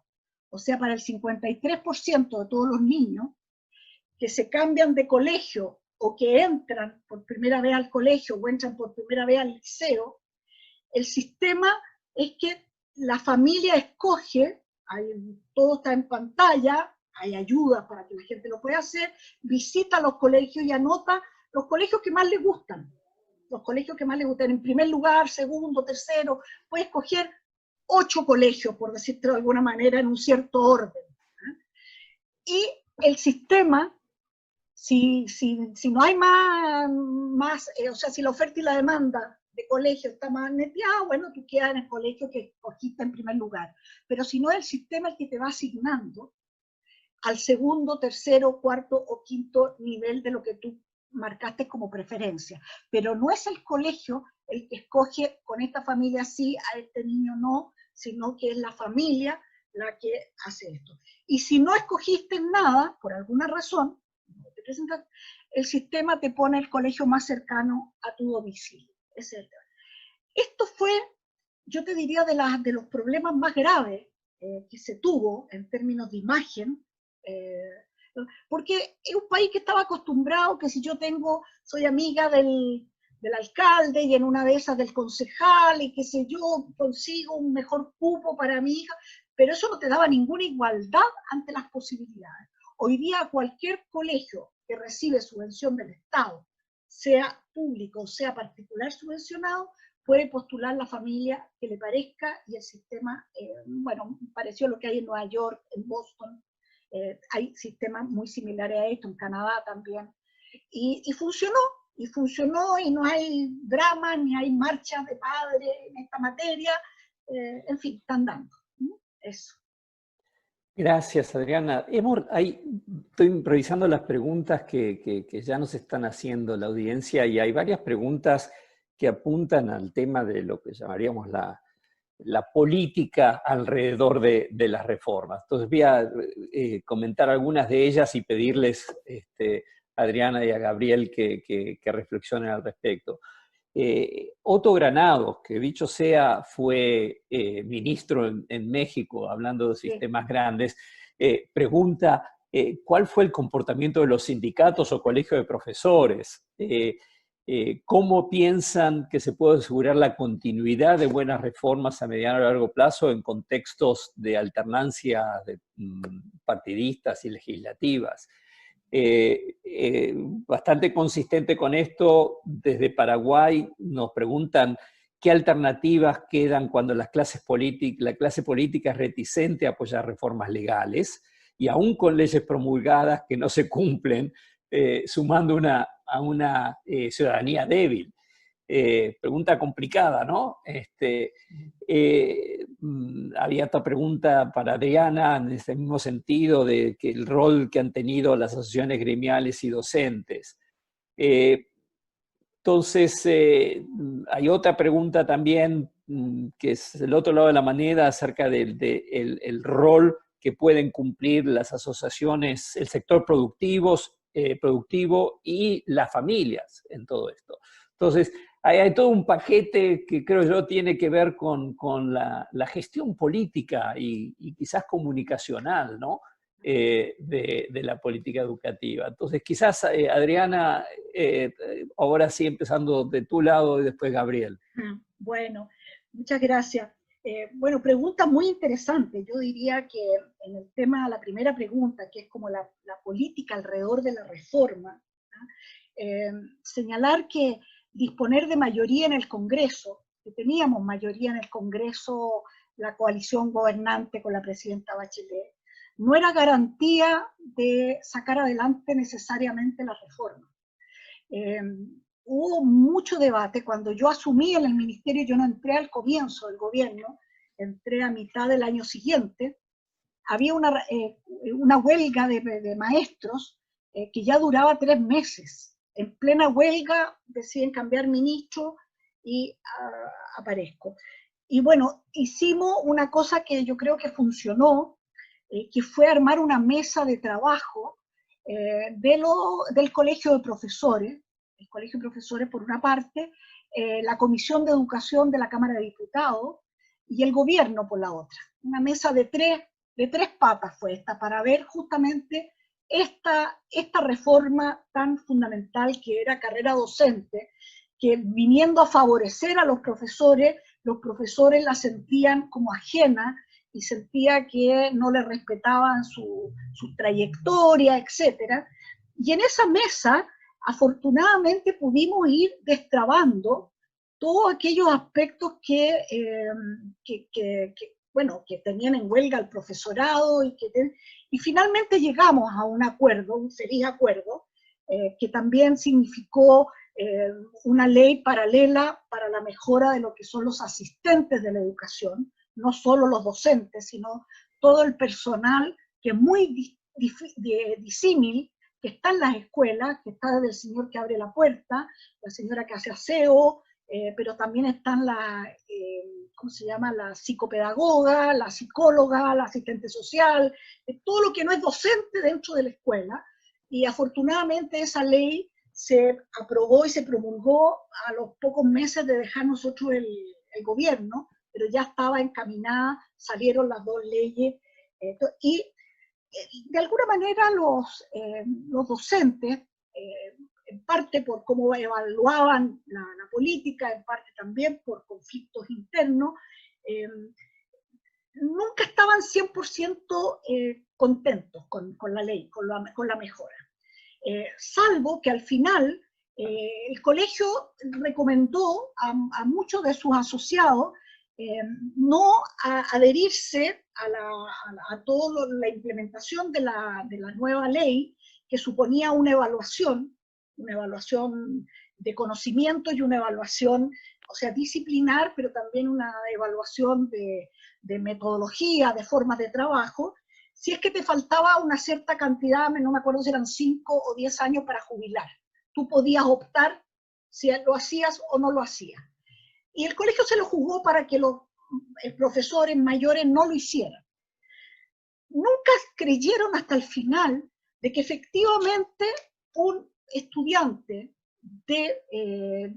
o sea, para el 53% de todos los niños que se cambian de colegio o que entran por primera vez al colegio o entran por primera vez al liceo, el sistema es que la familia escoge, todo está en pantalla, hay ayudas para que la gente lo pueda hacer, visita los colegios y anota los colegios que más le gustan. Los colegios que más le gustan, en primer lugar, segundo, tercero, puede escoger 8 colegios, por decirlo de alguna manera, en un cierto orden. Y el sistema, si no hay más o sea, si la oferta y la demanda de colegio está más neteada, bueno, tú quedas en el colegio que escogiste en primer lugar. Pero si no, el sistema es el que te va asignando al segundo, tercero, cuarto o quinto nivel de lo que tú marcaste como preferencia. Pero no es el colegio el que escoge con esta familia sí, a este niño no, sino que es la familia la que hace esto. Y si no escogiste nada, por alguna razón, el sistema te pone el colegio más cercano a tu domicilio, etc. Esto fue, yo te diría, de los problemas más graves que se tuvo en términos de imagen, porque es un país que estaba acostumbrado que si yo soy amiga del alcalde y en una de esas del concejal y que sé yo, consigo un mejor cupo para mi hija, pero eso no te daba ninguna igualdad ante las posibilidades. Hoy día cualquier colegio que recibe subvención del Estado, sea público o sea particular subvencionado, puede postular la familia que le parezca y el sistema, bueno, pareció lo que hay en Nueva York, en Boston, hay sistemas muy similares a esto, en Canadá también, y funcionó y no hay drama, ni hay marchas de padres en esta materia, en fin, están dando. Eso. Gracias, Adriana. Estoy revisando las preguntas que ya nos están haciendo la audiencia y hay varias preguntas que apuntan al tema de lo que llamaríamos la política alrededor de las reformas. Entonces voy a comentar algunas de ellas y pedirles a Adriana y a Gabriel que reflexionen al respecto. Otto Granados, que dicho sea fue ministro en México, hablando de sistemas grandes, pregunta ¿cuál fue el comportamiento de los sindicatos o colegios de profesores? ¿Cómo piensan que se puede asegurar la continuidad de buenas reformas a mediano y largo plazo en contextos de alternancia de partidistas y legislativas? Bastante consistente con esto, desde Paraguay nos preguntan qué alternativas quedan cuando la clase política es reticente a apoyar reformas legales y aún con leyes promulgadas que no se cumplen, sumando a una ciudadanía débil. Pregunta complicada, ¿no? Había otra pregunta para Adriana en ese mismo sentido de que el rol que han tenido las asociaciones gremiales y docentes. Entonces, hay otra pregunta también que es el otro lado de la moneda acerca del rol que pueden cumplir las asociaciones, el sector productivo y las familias en todo esto. Entonces, hay todo un paquete que creo yo tiene que ver con la gestión política y quizás comunicacional, ¿no? de la política educativa. Entonces, quizás, Adriana, ahora sí empezando de tu lado y después Gabriel. Bueno, muchas gracias. Bueno, pregunta muy interesante. Yo diría que en el tema, la primera pregunta, que es como la política alrededor de la reforma, señalar que disponer de mayoría en el Congreso, que teníamos mayoría en el Congreso, la coalición gobernante con la presidenta Bachelet, no era garantía de sacar adelante necesariamente la reforma. Hubo mucho debate. Cuando yo asumí en el ministerio, yo no entré al comienzo del gobierno, entré a mitad del año siguiente. Había una huelga de maestros que ya duraba 3 meses. En plena huelga deciden cambiar ministro y aparezco. Y bueno, hicimos una cosa que yo creo que funcionó, que fue armar una mesa de trabajo del Colegio de Profesores, el Colegio de Profesores por una parte, la Comisión de Educación de la Cámara de Diputados y el gobierno por la otra. Una mesa de tres patas fue esta, para ver justamente esta reforma tan fundamental que era carrera docente, que viniendo a favorecer a los profesores la sentían como ajena y sentía que no le respetaban su trayectoria, etc. Y en esa mesa, afortunadamente, pudimos ir destrabando todos aquellos aspectos que tenían en huelga al profesorado y finalmente llegamos a un acuerdo, un feliz acuerdo, que también significó una ley paralela para la mejora de lo que son los asistentes de la educación, no solo los docentes, sino todo el personal que es muy disímil, que está en las escuelas, que está desde el señor que abre la puerta, la señora que hace aseo, pero también están la psicopedagoga, la psicóloga, la asistente social, todo lo que no es docente dentro de la escuela. Y afortunadamente esa ley se aprobó y se promulgó a los pocos meses de dejar nosotros el gobierno, pero ya estaba encaminada, salieron las 2 leyes, y de alguna manera los docentes, en parte por cómo evaluaban la política, en parte también por conflictos internos, nunca estaban 100% contentos con la ley, con la mejora. Salvo que al final el colegio recomendó a muchos de sus asociados no adherirse a toda la implementación de la nueva ley, que suponía una evaluación de conocimiento y una evaluación, o sea, disciplinar, pero también una evaluación de metodología, de formas de trabajo, si es que te faltaba una cierta cantidad, no me acuerdo si eran 5 o 10 años para jubilar. Tú podías optar si lo hacías o no lo hacías. Y el colegio se lo jugó para que los profesores mayores no lo hicieran. Nunca creyeron hasta el final de que efectivamente un estudiante de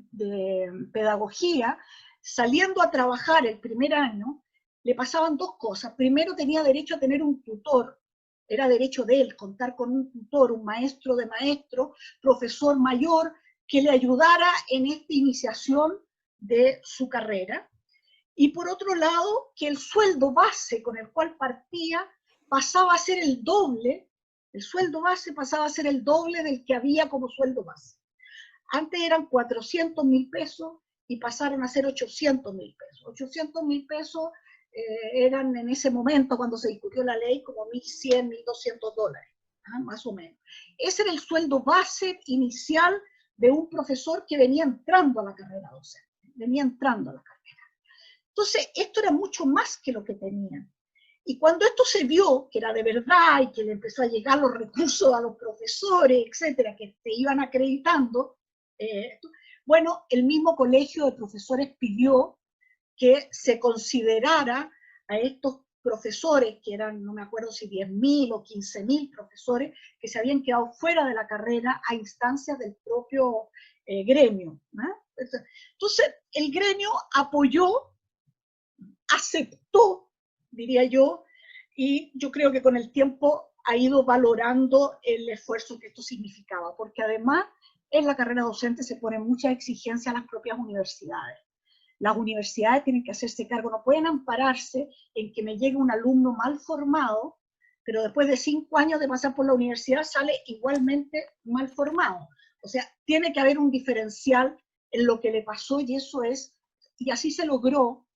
pedagogía, saliendo a trabajar el primer año, le pasaban 2 cosas. Primero, tenía derecho a tener un tutor, era derecho de él contar con un tutor, un maestro de maestro, profesor mayor, que le ayudara en esta iniciación de su carrera. Y por otro lado, que el sueldo base con el cual partía pasaba a ser el doble, el sueldo base pasaba a ser el doble del que había como sueldo base. Antes eran 400.000 pesos y pasaron a ser 800.000 pesos. 800.000 pesos eran en ese momento, cuando se discutió la ley, como $1.100, $1.200, más o menos. Ese era el sueldo base inicial de un profesor que venía entrando a la carrera docente, venía entrando a la carrera. Entonces, esto era mucho más que lo que tenían. Y cuando esto se vio, que era de verdad, y que le empezó a llegar los recursos a los profesores, etcétera, que te iban acreditando, bueno, el mismo colegio de profesores pidió que se considerara a estos profesores, que eran, no me acuerdo si 10.000 o 15.000 profesores, que se habían quedado fuera de la carrera a instancias del propio gremio, ¿no? Entonces, el gremio apoyó, aceptó, diría yo, y yo creo que con el tiempo ha ido valorando el esfuerzo que esto significaba, porque además en la carrera docente se ponen muchas exigencias a las propias universidades. Las universidades tienen que hacerse cargo, no pueden ampararse en que me llegue un alumno mal formado, pero después de 5 años de pasar por la universidad sale igualmente mal formado. O sea, tiene que haber un diferencial en lo que le pasó, y eso es, y así se logró,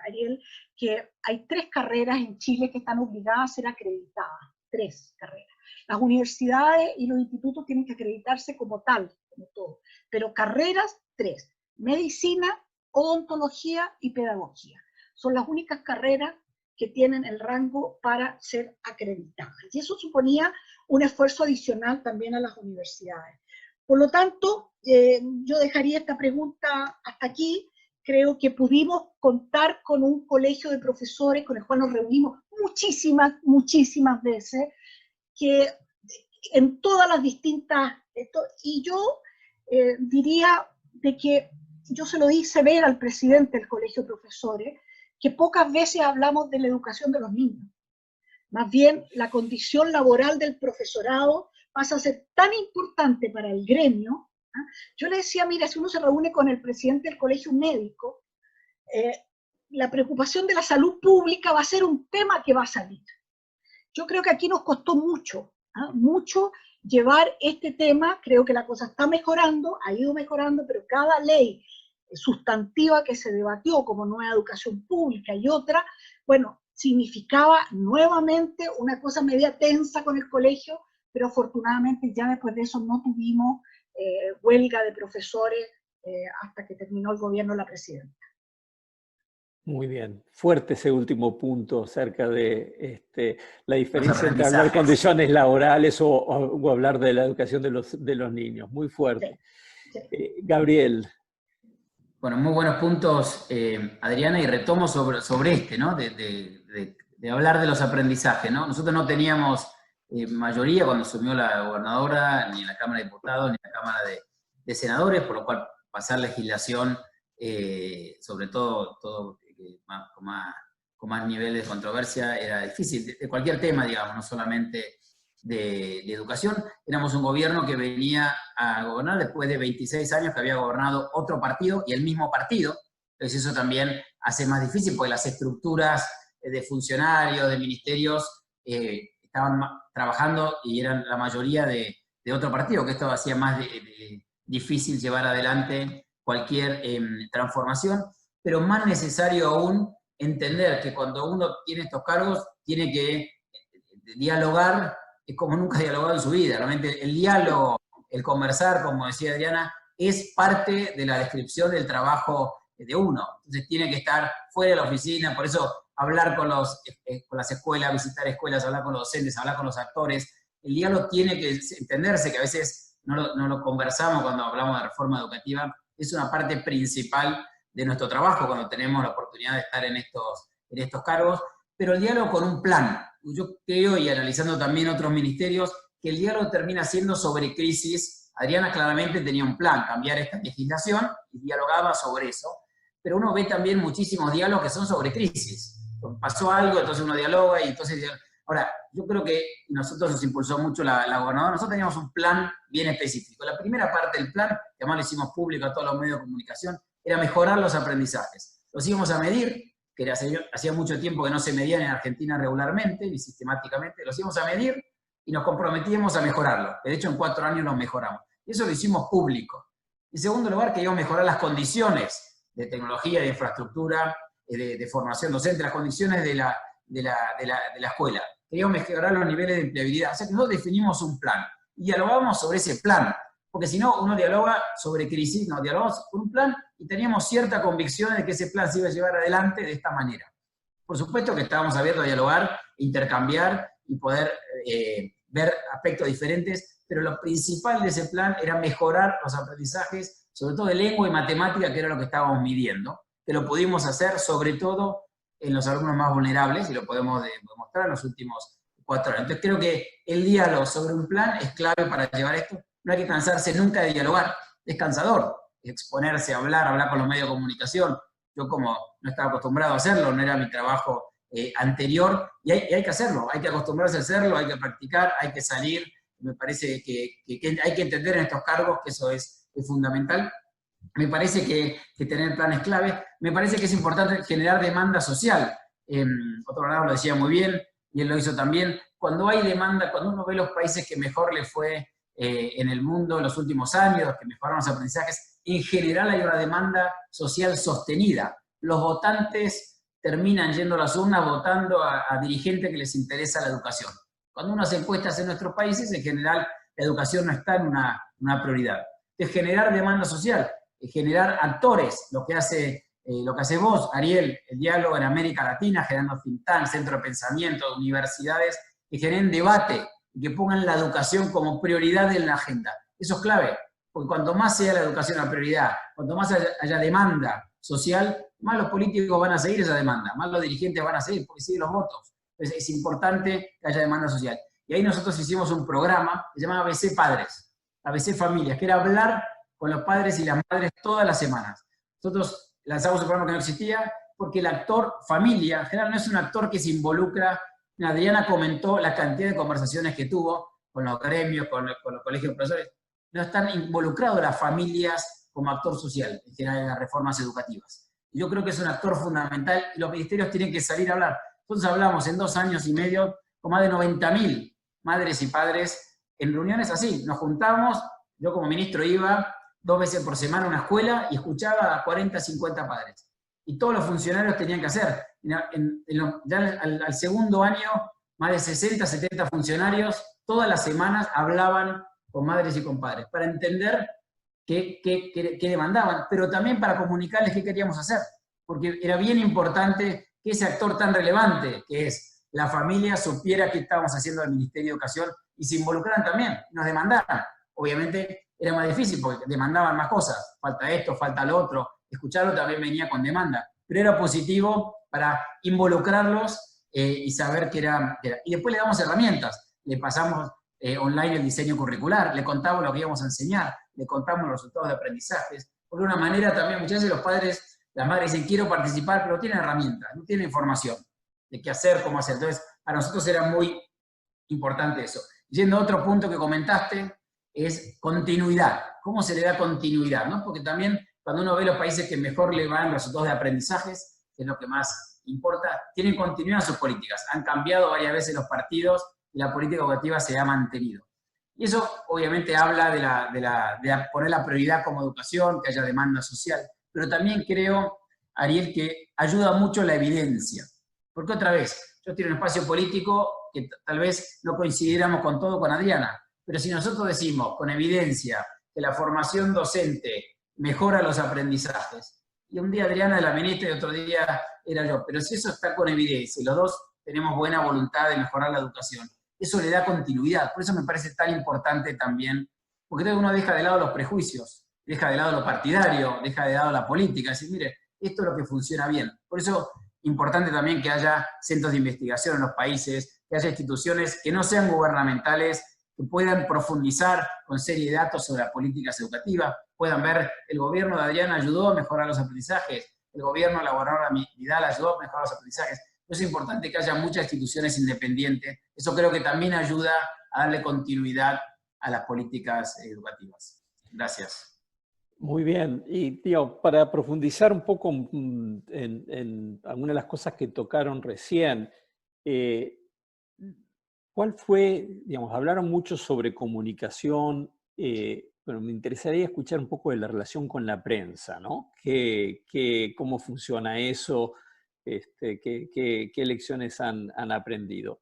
Ariel, que hay 3 carreras en Chile que están obligadas a ser acreditadas, 3 carreras. Las universidades y los institutos tienen que acreditarse como tal, como todo, pero carreras 3, medicina, odontología y pedagogía. Son las únicas carreras que tienen el rango para ser acreditadas. Y eso suponía un esfuerzo adicional también a las universidades. Por lo tanto, yo dejaría esta pregunta hasta aquí. Creo que pudimos contar con un colegio de profesores con el cual nos reunimos muchísimas veces, que en todas las distintas... Y yo diría de que yo se lo hice ver al presidente del colegio de profesores, que pocas veces hablamos de la educación de los niños. Más bien, la condición laboral del profesorado pasa a ser tan importante para el gremio. Yo le decía, mira, si uno se reúne con el presidente del colegio médico, la preocupación de la salud pública va a ser un tema que va a salir. Yo creo que aquí nos costó mucho llevar este tema. Creo que la cosa está mejorando, ha ido mejorando, pero cada ley sustantiva que se debatió, como nueva educación pública y otra, bueno, significaba nuevamente una cosa media tensa con el colegio, pero afortunadamente ya después de eso no tuvimos huelga de profesores hasta que terminó el gobierno de la presidenta. Muy bien, fuerte ese último punto acerca de la diferencia entre hablar de condiciones laborales o hablar de la educación de los niños. Muy fuerte. Sí. Gabriel. Bueno, muy buenos puntos, Adriana, y retomo sobre este, ¿no? De hablar de los aprendizajes, ¿no? Nosotros no teníamos mayoría cuando asumió la gobernadora, ni en la Cámara de Diputados, ni en la Cámara de Senadores, por lo cual pasar legislación, sobre todo con más niveles de controversia, era difícil, de cualquier tema, digamos, no solamente de educación. Éramos un gobierno que venía a gobernar después de 26 años que había gobernado otro partido y el mismo partido, entonces eso también hace más difícil porque las estructuras de funcionarios, de ministerios, estaban trabajando y eran la mayoría de otro partido, que esto hacía más difícil llevar adelante cualquier transformación, pero más necesario aún entender que cuando uno tiene estos cargos tiene que dialogar como nunca ha dialogado en su vida. Realmente el diálogo, el conversar, como decía Adriana, es parte de la descripción del trabajo de uno. Entonces tiene que estar fuera de la oficina, por eso hablar con las escuelas, visitar escuelas, hablar con los docentes, hablar con los actores. El diálogo tiene que entenderse, que a veces no lo conversamos cuando hablamos de reforma educativa, es una parte principal de nuestro trabajo cuando tenemos la oportunidad de estar en estos cargos, pero el diálogo con un plan. Yo creo, y analizando también otros ministerios, que el diálogo termina siendo sobre crisis. Adriana claramente tenía un plan, cambiar esta legislación, y dialogaba sobre eso, pero uno ve también muchísimos diálogos que son sobre crisis. Pasó algo, entonces uno dialoga, y entonces... Ahora, yo creo que nosotros nos impulsó mucho la gobernadora. Nosotros teníamos un plan bien específico. La primera parte del plan, que además lo hicimos público a todos los medios de comunicación, era mejorar los aprendizajes. Los íbamos a medir, que hacía mucho tiempo que no se medían en Argentina regularmente ni sistemáticamente, los íbamos a medir y nos comprometíamos a mejorarlo. De hecho, en 4 años los mejoramos. Y eso lo hicimos público. En segundo lugar, queríamos mejorar las condiciones de tecnología, de infraestructura, de formación docente, las condiciones de la escuela. Queríamos mejorar los niveles de empleabilidad. O sea que nosotros definimos un plan y dialogamos sobre ese plan. Porque si no, uno dialoga sobre crisis, no, dialogamos con un plan y teníamos cierta convicción de que ese plan se iba a llevar adelante de esta manera. Por supuesto que estábamos abiertos a dialogar, intercambiar y poder ver aspectos diferentes, pero lo principal de ese plan era mejorar los aprendizajes, sobre todo de lengua y matemática, que era lo que estábamos midiendo, que lo pudimos hacer sobre todo en los alumnos más vulnerables, y lo podemos demostrar en los últimos 4 años. Entonces creo que el diálogo sobre un plan es clave para llevar esto. No hay que cansarse nunca de dialogar, es cansador exponerse, hablar con los medios de comunicación. Yo como no estaba acostumbrado a hacerlo, no era mi trabajo anterior, y hay que hacerlo, hay que acostumbrarse a hacerlo, hay que practicar, hay que salir. Me parece que hay que entender en estos cargos que eso es fundamental. Me parece que tener planes clave, me parece que es importante generar demanda social. Otro lado lo decía muy bien, y él lo hizo también. Cuando hay demanda, cuando uno ve los países que mejor le fue en el mundo en los últimos años, que mejoraron los aprendizajes, en general hay una demanda social sostenida. Los votantes terminan yendo a las urnas votando a dirigentes que les interesa la educación. Cuando uno hace encuestas en nuestros países, en general la educación no está en una prioridad. Es generar demanda social, es generar actores, lo que hace vos, Ariel, el diálogo en América Latina, generando think tank, centro de pensamiento, universidades, que generen debate y que pongan la educación como prioridad en la agenda. Eso es clave, porque cuanto más sea la educación la prioridad, cuanto más haya demanda social, más los políticos van a seguir esa demanda, más los dirigentes van a seguir, porque siguen los votos. Entonces es importante que haya demanda social. Y ahí nosotros hicimos un programa que se llama ABC Padres, ABC Familias, que era hablar con los padres y las madres todas las semanas. Nosotros lanzamos un programa que no existía, porque el actor familia, en general no es un actor que se involucra. Adriana comentó la cantidad de conversaciones que tuvo con los gremios, con los colegios de profesores. No están involucrados las familias como actor social, en general en las reformas educativas. Yo creo que es un actor fundamental y los ministerios tienen que salir a hablar. Nosotros hablamos en 2 años y medio con más de 90.000 madres y padres en reuniones así. Nos juntamos, yo como ministro iba 2 veces por semana a una escuela y escuchaba a 40, 50 padres. Y todos los funcionarios tenían que hacer. Ya al segundo año, más de 60, 70 funcionarios todas las semanas hablaban con madres y con padres para entender qué demandaban, pero también para comunicarles qué queríamos hacer. Porque era bien importante que ese actor tan relevante, que es la familia, supiera qué estábamos haciendo al Ministerio de Educación y se involucraran también, nos demandaran. Obviamente era más difícil porque demandaban más cosas, falta esto, falta lo otro, escucharlo también venía con demanda, pero era positivo para involucrarlos y saber qué era. Y después le damos herramientas, le pasamos online el diseño curricular, le contamos lo que íbamos a enseñar, le contamos los resultados de aprendizajes, porque de una manera también muchas veces los padres, las madres dicen quiero participar, pero no tienen herramientas, no tienen información de qué hacer, cómo hacer. Entonces, para nosotros era muy importante eso. Yendo a otro punto que comentaste, es continuidad. ¿Cómo se le da continuidad? ¿No? Porque también cuando uno ve los países que mejor le van resultados de aprendizajes, que es lo que más importa, tienen continuidad en sus políticas. Han cambiado varias veces los partidos y la política educativa se ha mantenido. Y eso obviamente habla de poner la prioridad como educación, que haya demanda social, pero también creo, Ariel, que ayuda mucho la evidencia. Porque otra vez, yo estoy en un espacio político que tal vez no coincidiéramos con todo con Adriana, pero si nosotros decimos con evidencia que la formación docente mejora los aprendizajes, y un día Adriana es la ministra y otro día era yo, pero si eso está con evidencia y los dos tenemos buena voluntad de mejorar la educación, eso le da continuidad. Por eso me parece tan importante también, porque creo que uno deja de lado los prejuicios, deja de lado lo partidario, deja de lado la política, decir, mire, esto es lo que funciona bien. Por eso importante también que haya centros de investigación en los países, que haya instituciones que no sean gubernamentales, que puedan profundizar con serie de datos sobre las políticas educativas, puedan ver, el gobierno de Adriana ayudó a mejorar los aprendizajes, el gobierno de la gobernadora Vidal ayudó a mejorar los aprendizajes. Es importante que haya muchas instituciones independientes. Eso creo que también ayuda a darle continuidad a las políticas educativas. Gracias. Muy bien. Y, tío, para profundizar un poco en algunas de las cosas que tocaron recién, ¿cuál fue, digamos, hablaron mucho sobre comunicación, bueno, me interesaría escuchar un poco de la relación con la prensa, ¿no? ¿Cómo funciona eso? ¿Qué lecciones han aprendido?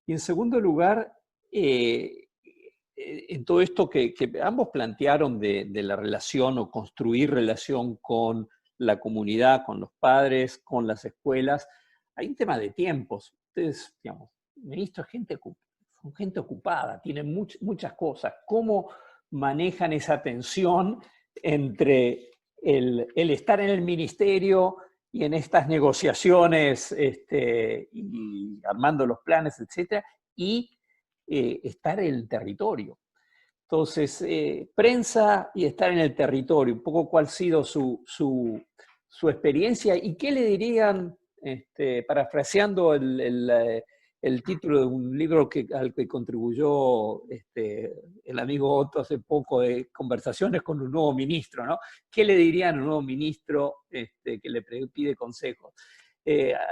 Y en segundo lugar, en todo esto que ambos plantearon de la relación o construir relación con la comunidad, con los padres, con las escuelas, hay un tema de tiempos. Ustedes, digamos, ministros, son gente ocupada, tienen muchas cosas. ¿Cómo manejan esa tensión entre el estar en el ministerio y en estas negociaciones y armando los planes, etcétera, y estar en el territorio? Entonces, prensa y estar en el territorio, un poco cuál ha sido su experiencia y qué le dirían parafraseando el título de un libro al que contribuyó el amigo Otto hace poco, de Conversaciones con un nuevo ministro, ¿no? ¿Qué le dirían a un nuevo ministro que le pide consejos?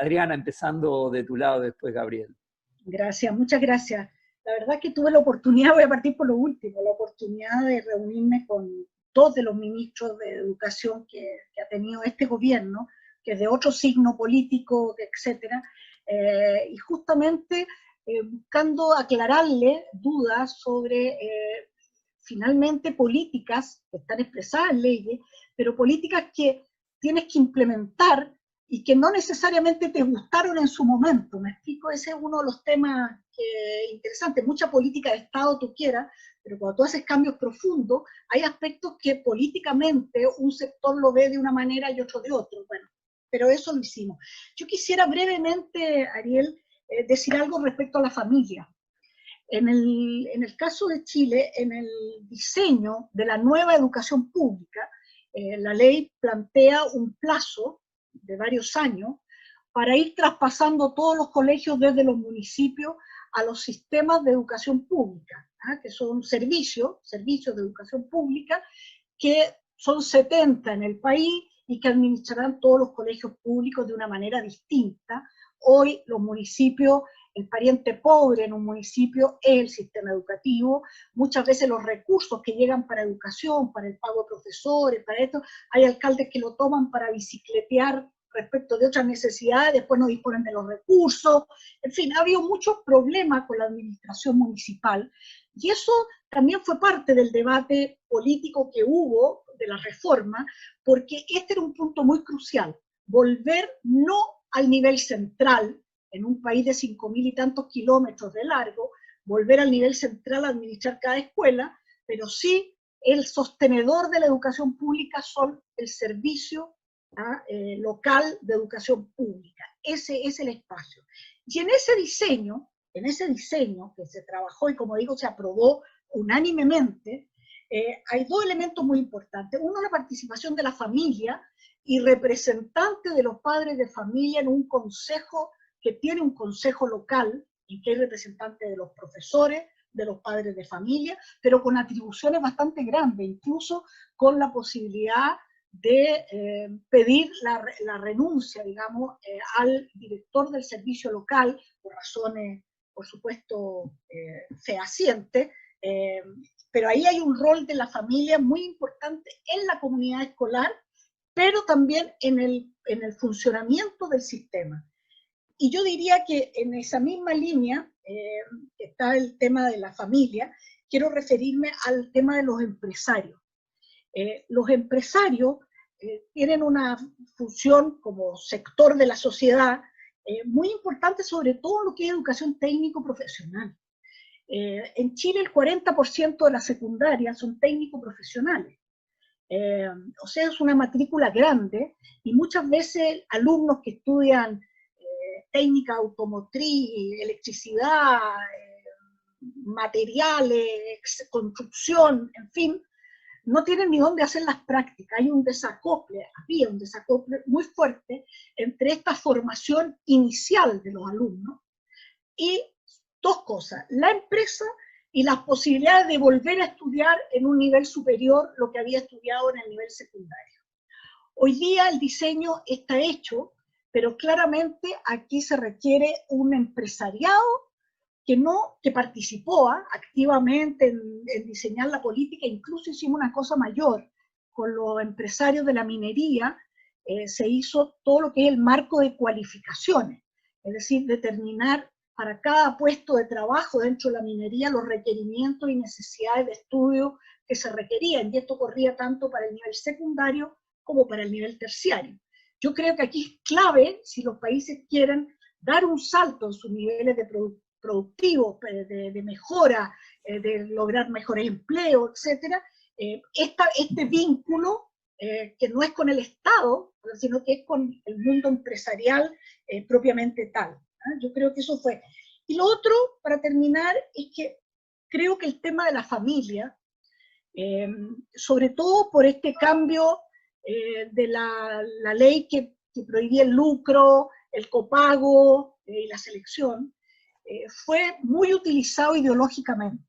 Adriana, empezando de tu lado, después Gabriel. Gracias, muchas gracias. La verdad que tuve la oportunidad, voy a partir por lo último, la oportunidad de reunirme con dos de los ministros de educación que ha tenido este gobierno, que es de otro signo político, etcétera, y justamente buscando aclararle dudas sobre finalmente políticas que están expresadas en leyes, pero políticas que tienes que implementar y que no necesariamente te gustaron en su momento. ¿Me explico? Ese es uno de los temas interesantes. Mucha política de Estado tú quieras, pero cuando tú haces cambios profundos, hay aspectos que políticamente un sector lo ve de una manera y otro de otro. Bueno, pero eso lo hicimos. Yo quisiera brevemente, Ariel, decir algo respecto a la familia. En el caso de Chile, en el diseño de la nueva educación pública, la ley plantea un plazo de varios años para ir traspasando todos los colegios desde los municipios a los sistemas de educación pública, que son servicios de educación pública, que son 70 en el país y que administrarán todos los colegios públicos de una manera distinta. Hoy los municipios, el pariente pobre en un municipio es el sistema educativo. Muchas veces los recursos que llegan para educación, para el pago de profesores, para esto, hay alcaldes que lo toman para bicicletear respecto de otras necesidades, después no disponen de los recursos. En fin, ha habido muchos problemas con la administración municipal y eso también fue parte del debate político que hubo de la reforma, porque este era un punto muy crucial, volver no al nivel central, en un país de 5.000 y tantos kilómetros de largo, volver al nivel central a administrar cada escuela, pero sí el sostenedor de la educación pública son el servicio local de educación pública. Ese es el espacio. Y en ese diseño que se trabajó y como digo se aprobó unánimemente, hay dos elementos muy importantes. Uno, la participación de la familia y representantes de los padres de familia en un consejo que tiene un consejo local y que hay representantes de los profesores, de los padres de familia, pero con atribuciones bastante grandes, incluso con la posibilidad de pedir la renuncia, digamos, al director del servicio local, por razones, por supuesto, fehacientes, pero ahí hay un rol de la familia muy importante en la comunidad escolar, pero también en el funcionamiento del sistema. Y yo diría que en esa misma línea está el tema de la familia. Quiero referirme al tema de los empresarios. Los empresarios tienen una función como sector de la sociedad muy importante, sobre todo lo que es educación técnico-profesional. En Chile el 40% de la secundaria son técnico-profesionales. O sea, es una matrícula grande y muchas veces alumnos que estudian técnica automotriz, electricidad, materiales, construcción, en fin, no tienen ni dónde hacer las prácticas. Había un desacople muy fuerte entre esta formación inicial de los alumnos y dos cosas, la empresa y las posibilidades de volver a estudiar en un nivel superior lo que había estudiado en el nivel secundario. Hoy día el diseño está hecho, pero claramente aquí se requiere un empresariado que participó activamente en diseñar la política. Incluso hicimos una cosa mayor, con los empresarios de la minería se hizo todo lo que es el marco de cualificaciones, es decir, determinar para cada puesto de trabajo dentro de la minería los requerimientos y necesidades de estudio que se requerían, y esto corría tanto para el nivel secundario como para el nivel terciario. Yo creo que aquí es clave, si los países quieren dar un salto en sus niveles de productivos, de mejora, de lograr mejores empleos, etc., este vínculo que no es con el Estado, sino que es con el mundo empresarial propiamente tal. Yo creo que eso fue. Y lo otro, para terminar, es que creo que el tema de la familia, sobre todo por este cambio de la ley que prohibía el lucro, el copago y la selección, fue muy utilizado ideológicamente.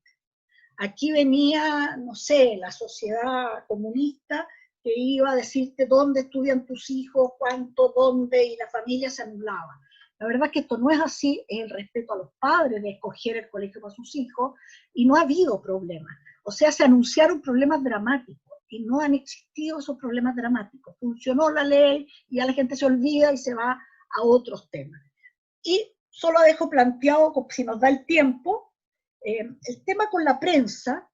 Aquí venía, no sé, la sociedad comunista que iba a decirte dónde estudian tus hijos, cuánto, dónde, y la familia se anulaba. La verdad es que esto no es así, es el respeto a los padres de escoger el colegio para sus hijos, y no ha habido problemas. O sea, se anunciaron problemas dramáticos, y no han existido esos problemas dramáticos. Funcionó la ley, y ya la gente se olvida y se va a otros temas. Y solo dejo planteado, si nos da el tiempo, el tema con la prensa.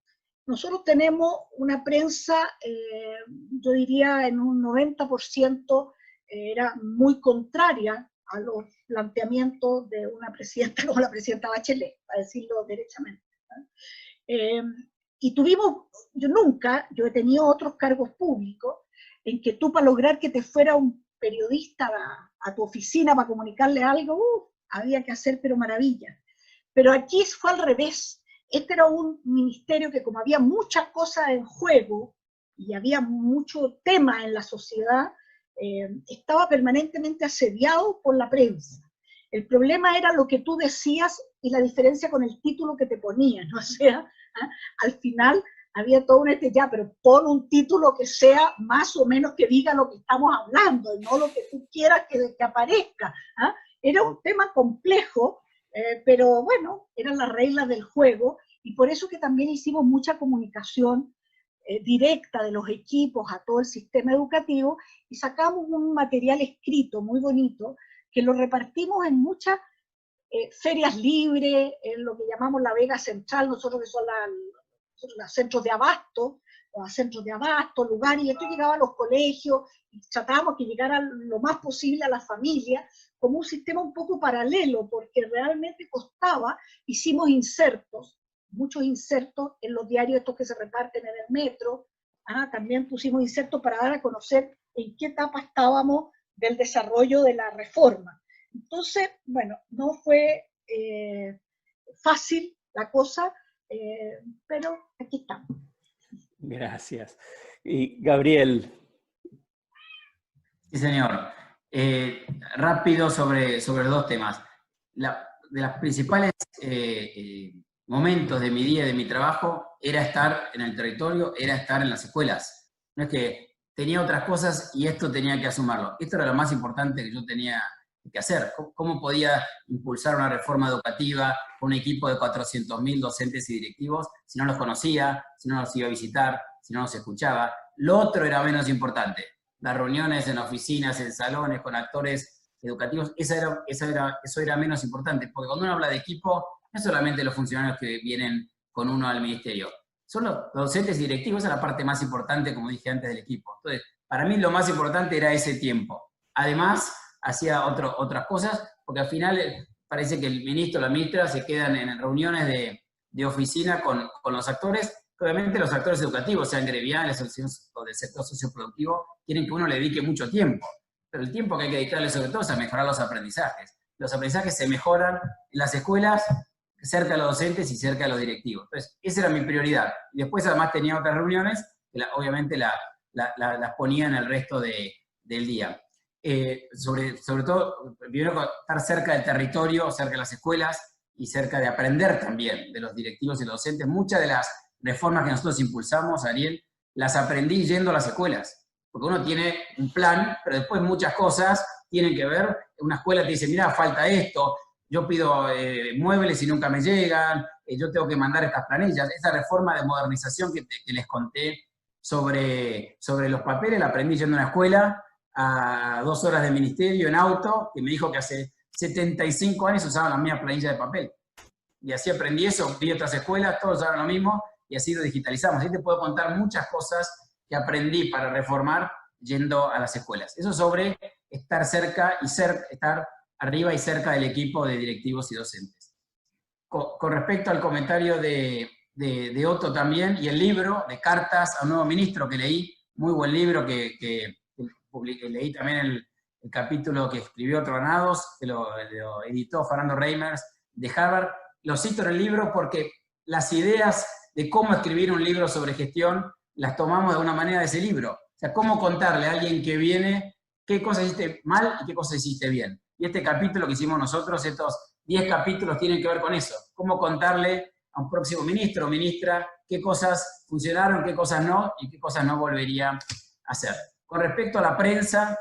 Nosotros tenemos una prensa, yo diría en un 90% era muy contraria a los planteamientos de una presidenta como la presidenta Bachelet, para decirlo derechamente. Y tuvimos, yo he tenido otros cargos públicos en que tú, para lograr que te fuera un periodista a tu oficina para comunicarle algo, había que hacer pero maravilla. Pero aquí fue al revés. Este era un ministerio que, como había muchas cosas en juego y había mucho tema en la sociedad, estaba permanentemente asediado por la prensa. El problema era lo que tú decías y la diferencia con el título que te ponían, ¿no? O sea, al final había todo ya, pero pon un título que sea más o menos que diga lo que estamos hablando, y no lo que tú quieras que aparezca. Era un tema complejo, pero bueno, eran las reglas del juego, y por eso que también hicimos mucha comunicación directa de los equipos a todo el sistema educativo, y sacamos un material escrito muy bonito, que lo repartimos en muchas ferias libres, en lo que llamamos la Vega Central, nosotros que son los centros de abasto, lugares, y esto llegaba a los colegios, y tratábamos que llegara lo más posible a las familias, como un sistema un poco paralelo, porque realmente costaba. Hicimos insertos, muchos insertos en los diarios estos que se reparten en el metro. También pusimos insertos para dar a conocer en qué etapa estábamos del desarrollo de la reforma. Entonces, bueno, no fue fácil la cosa, pero aquí estamos. Gracias. Y Gabriel. Sí, señor. Rápido sobre dos temas. De los principales momentos de mi día, de mi trabajo, era estar en el territorio, era estar en las escuelas. No es que tenía otras cosas y esto tenía que asumirlo. Esto era lo más importante que yo tenía que hacer. ¿Cómo podía impulsar una reforma educativa con un equipo de 400.000 docentes y directivos si no los conocía, si no los iba a visitar, si no los escuchaba? Lo otro era menos importante. Las reuniones en oficinas, en salones, con actores educativos, eso era menos importante, porque cuando uno habla de equipo, no es solamente los funcionarios que vienen con uno al ministerio, son los docentes y directivos, esa es la parte más importante, como dije antes, del equipo. Entonces, para mí lo más importante era ese tiempo. Además, hacía otras cosas, porque al final parece que el ministro o la ministra se quedan en reuniones de oficina con los actores. Obviamente los actores educativos, sean gremiales o del sector socioproductivo, quieren que uno le dedique mucho tiempo, pero el tiempo que hay que dedicarle sobre todo es a mejorar los aprendizajes. Los aprendizajes se mejoran en las escuelas, cerca de los docentes y cerca de los directivos. Entonces, esa era mi prioridad. Y después además tenía otras reuniones, que obviamente las ponía en el resto del día. Sobre todo, primero estar cerca del territorio, cerca de las escuelas, y cerca de aprender también de los directivos y los docentes. Muchas de las reformas que nosotros impulsamos, Ariel, las aprendí yendo a las escuelas, porque uno tiene un plan, pero después muchas cosas tienen que ver. Una escuela te dice, mira, falta esto, yo pido muebles y nunca me llegan, yo tengo que mandar estas planillas. Esa reforma de modernización que les conté sobre los papeles, la aprendí yendo a una escuela, a 2 horas de ministerio en auto, que me dijo que hace 75 años usaban la misma planilla de papel. Y así aprendí eso, vi otras escuelas, todos usaban lo mismo, y así lo digitalizamos. Así te puedo contar muchas cosas que aprendí para reformar yendo a las escuelas. Eso sobre estar cerca y estar arriba y cerca del equipo de directivos y docentes. Con respecto al comentario de Otto también, y el libro de Cartas a un nuevo ministro que leí, muy buen libro que leí también el capítulo que escribió Tronados, que lo editó Fernando Reimers de Harvard. Lo cito en el libro porque las ideas de cómo escribir un libro sobre gestión las tomamos de una manera de ese libro. O sea, cómo contarle a alguien que viene qué cosas hiciste mal y qué cosas hiciste bien. Y Y este capítulo que hicimos nosotros, estos 10 capítulos tienen que ver con eso. Cómo contarle a un próximo ministro o ministra qué cosas funcionaron, qué cosas no, y qué cosas no volvería a hacer. Con respecto a la prensa,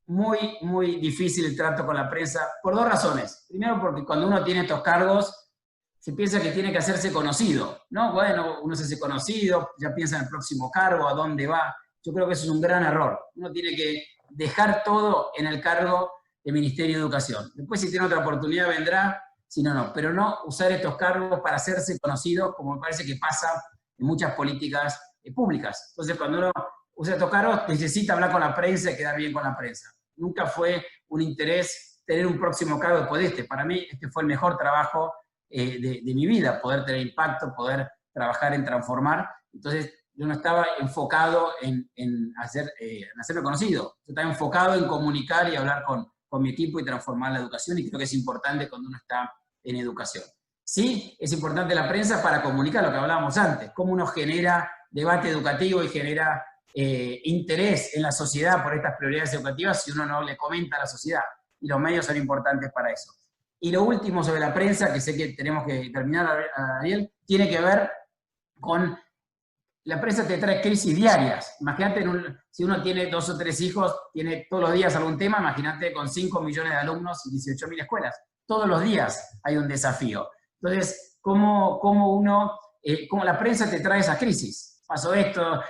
muy, muy difícil el trato con la prensa, por 2 razones. Primero, porque cuando uno tiene estos cargos, se piensa que tiene que hacerse conocido, ¿no? Bueno, uno se hace conocido, ya piensa en el próximo cargo, a dónde va. Yo creo que eso es un gran error. Uno tiene que dejar todo en el cargo del Ministerio de Educación. Después, si tiene otra oportunidad, vendrá, si no, no. Pero no usar estos cargos para hacerse conocido, como me parece que pasa en muchas políticas públicas. Entonces, cuando uno usa estos cargos, necesita hablar con la prensa y quedar bien con la prensa. Nunca fue un interés tener un próximo cargo después de este. Para mí, este fue el mejor trabajo de mi vida, poder tener impacto, poder trabajar en transformar. Entonces, yo no estaba enfocado en hacerme conocido. Yo estaba enfocado en comunicar y hablar con mi equipo y transformar la educación, y creo que es importante cuando uno está en educación. Sí, es importante la prensa para comunicar lo que hablábamos antes, cómo uno genera debate educativo y genera interés en la sociedad por estas prioridades educativas si uno no le comenta a la sociedad. Y los medios son importantes para eso. Y lo último sobre la prensa, que sé que tenemos que terminar, Ariel, tiene que ver con la prensa te trae crisis diarias. Imagínate, si uno tiene 2 o 3 hijos, tiene todos los días algún tema, imagínate con 5 millones de alumnos y 18.000 escuelas. Todos los días hay un desafío. Entonces, ¿cómo la prensa te trae esas crisis? Pasó esto,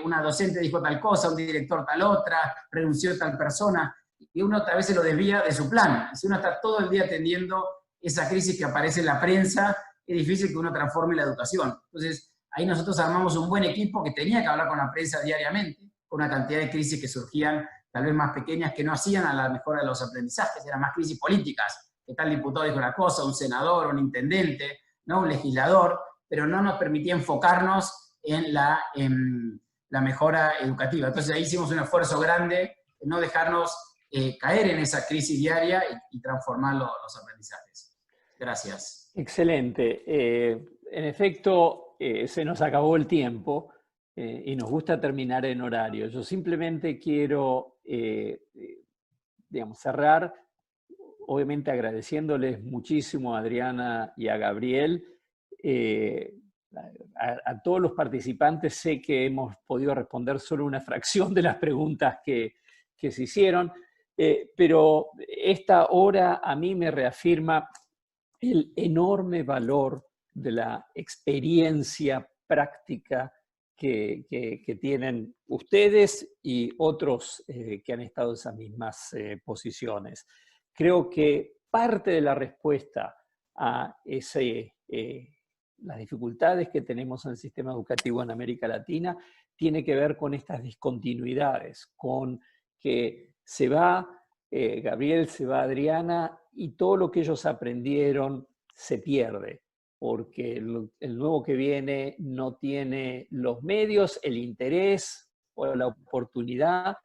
una docente dijo tal cosa, un director tal otra, renunció tal persona, y uno a veces lo desvía de su plan. Si uno está todo el día atendiendo esa crisis que aparece en la prensa, es difícil que uno transforme la educación. Entonces, ahí nosotros armamos un buen equipo que tenía que hablar con la prensa diariamente, con una cantidad de crisis que surgían, tal vez más pequeñas, que no hacían a la mejora de los aprendizajes, eran más crisis políticas, que tal diputado dijo una cosa, un senador, un intendente, ¿no? Un legislador, pero no nos permitía enfocarnos en la mejora educativa. Entonces ahí hicimos un esfuerzo grande en no dejarnos caer en esa crisis diaria y transformar los aprendizajes. Gracias. Excelente. En efecto, se nos acabó el tiempo y nos gusta terminar en horario. Yo simplemente quiero cerrar, obviamente agradeciéndoles muchísimo a Adriana y a Gabriel. A todos los participantes sé que hemos podido responder solo una fracción de las preguntas que se hicieron, pero esta hora a mí me reafirma el enorme valor de la experiencia práctica que tienen ustedes y otros que han estado en esas mismas posiciones. Creo que parte de la respuesta a las dificultades que tenemos en el sistema educativo en América Latina tiene que ver con estas discontinuidades, con que se va Gabriel, se va Adriana, y todo lo que ellos aprendieron se pierde, porque el nuevo que viene no tiene los medios, el interés o la oportunidad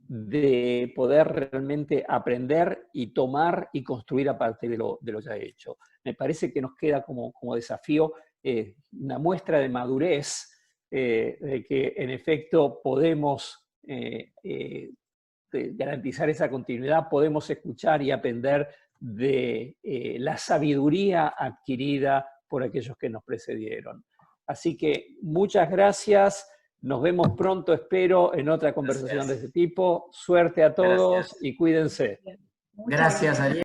de poder realmente aprender y tomar y construir a partir de lo ya hecho. Me parece que nos queda como desafío una muestra de madurez, de que en efecto podemos garantizar esa continuidad, podemos escuchar y aprender de la sabiduría adquirida por aquellos que nos precedieron. Así que muchas gracias. Nos vemos pronto, espero, en otra conversación de este tipo. Suerte a todos y cuídense. Gracias, Ariel.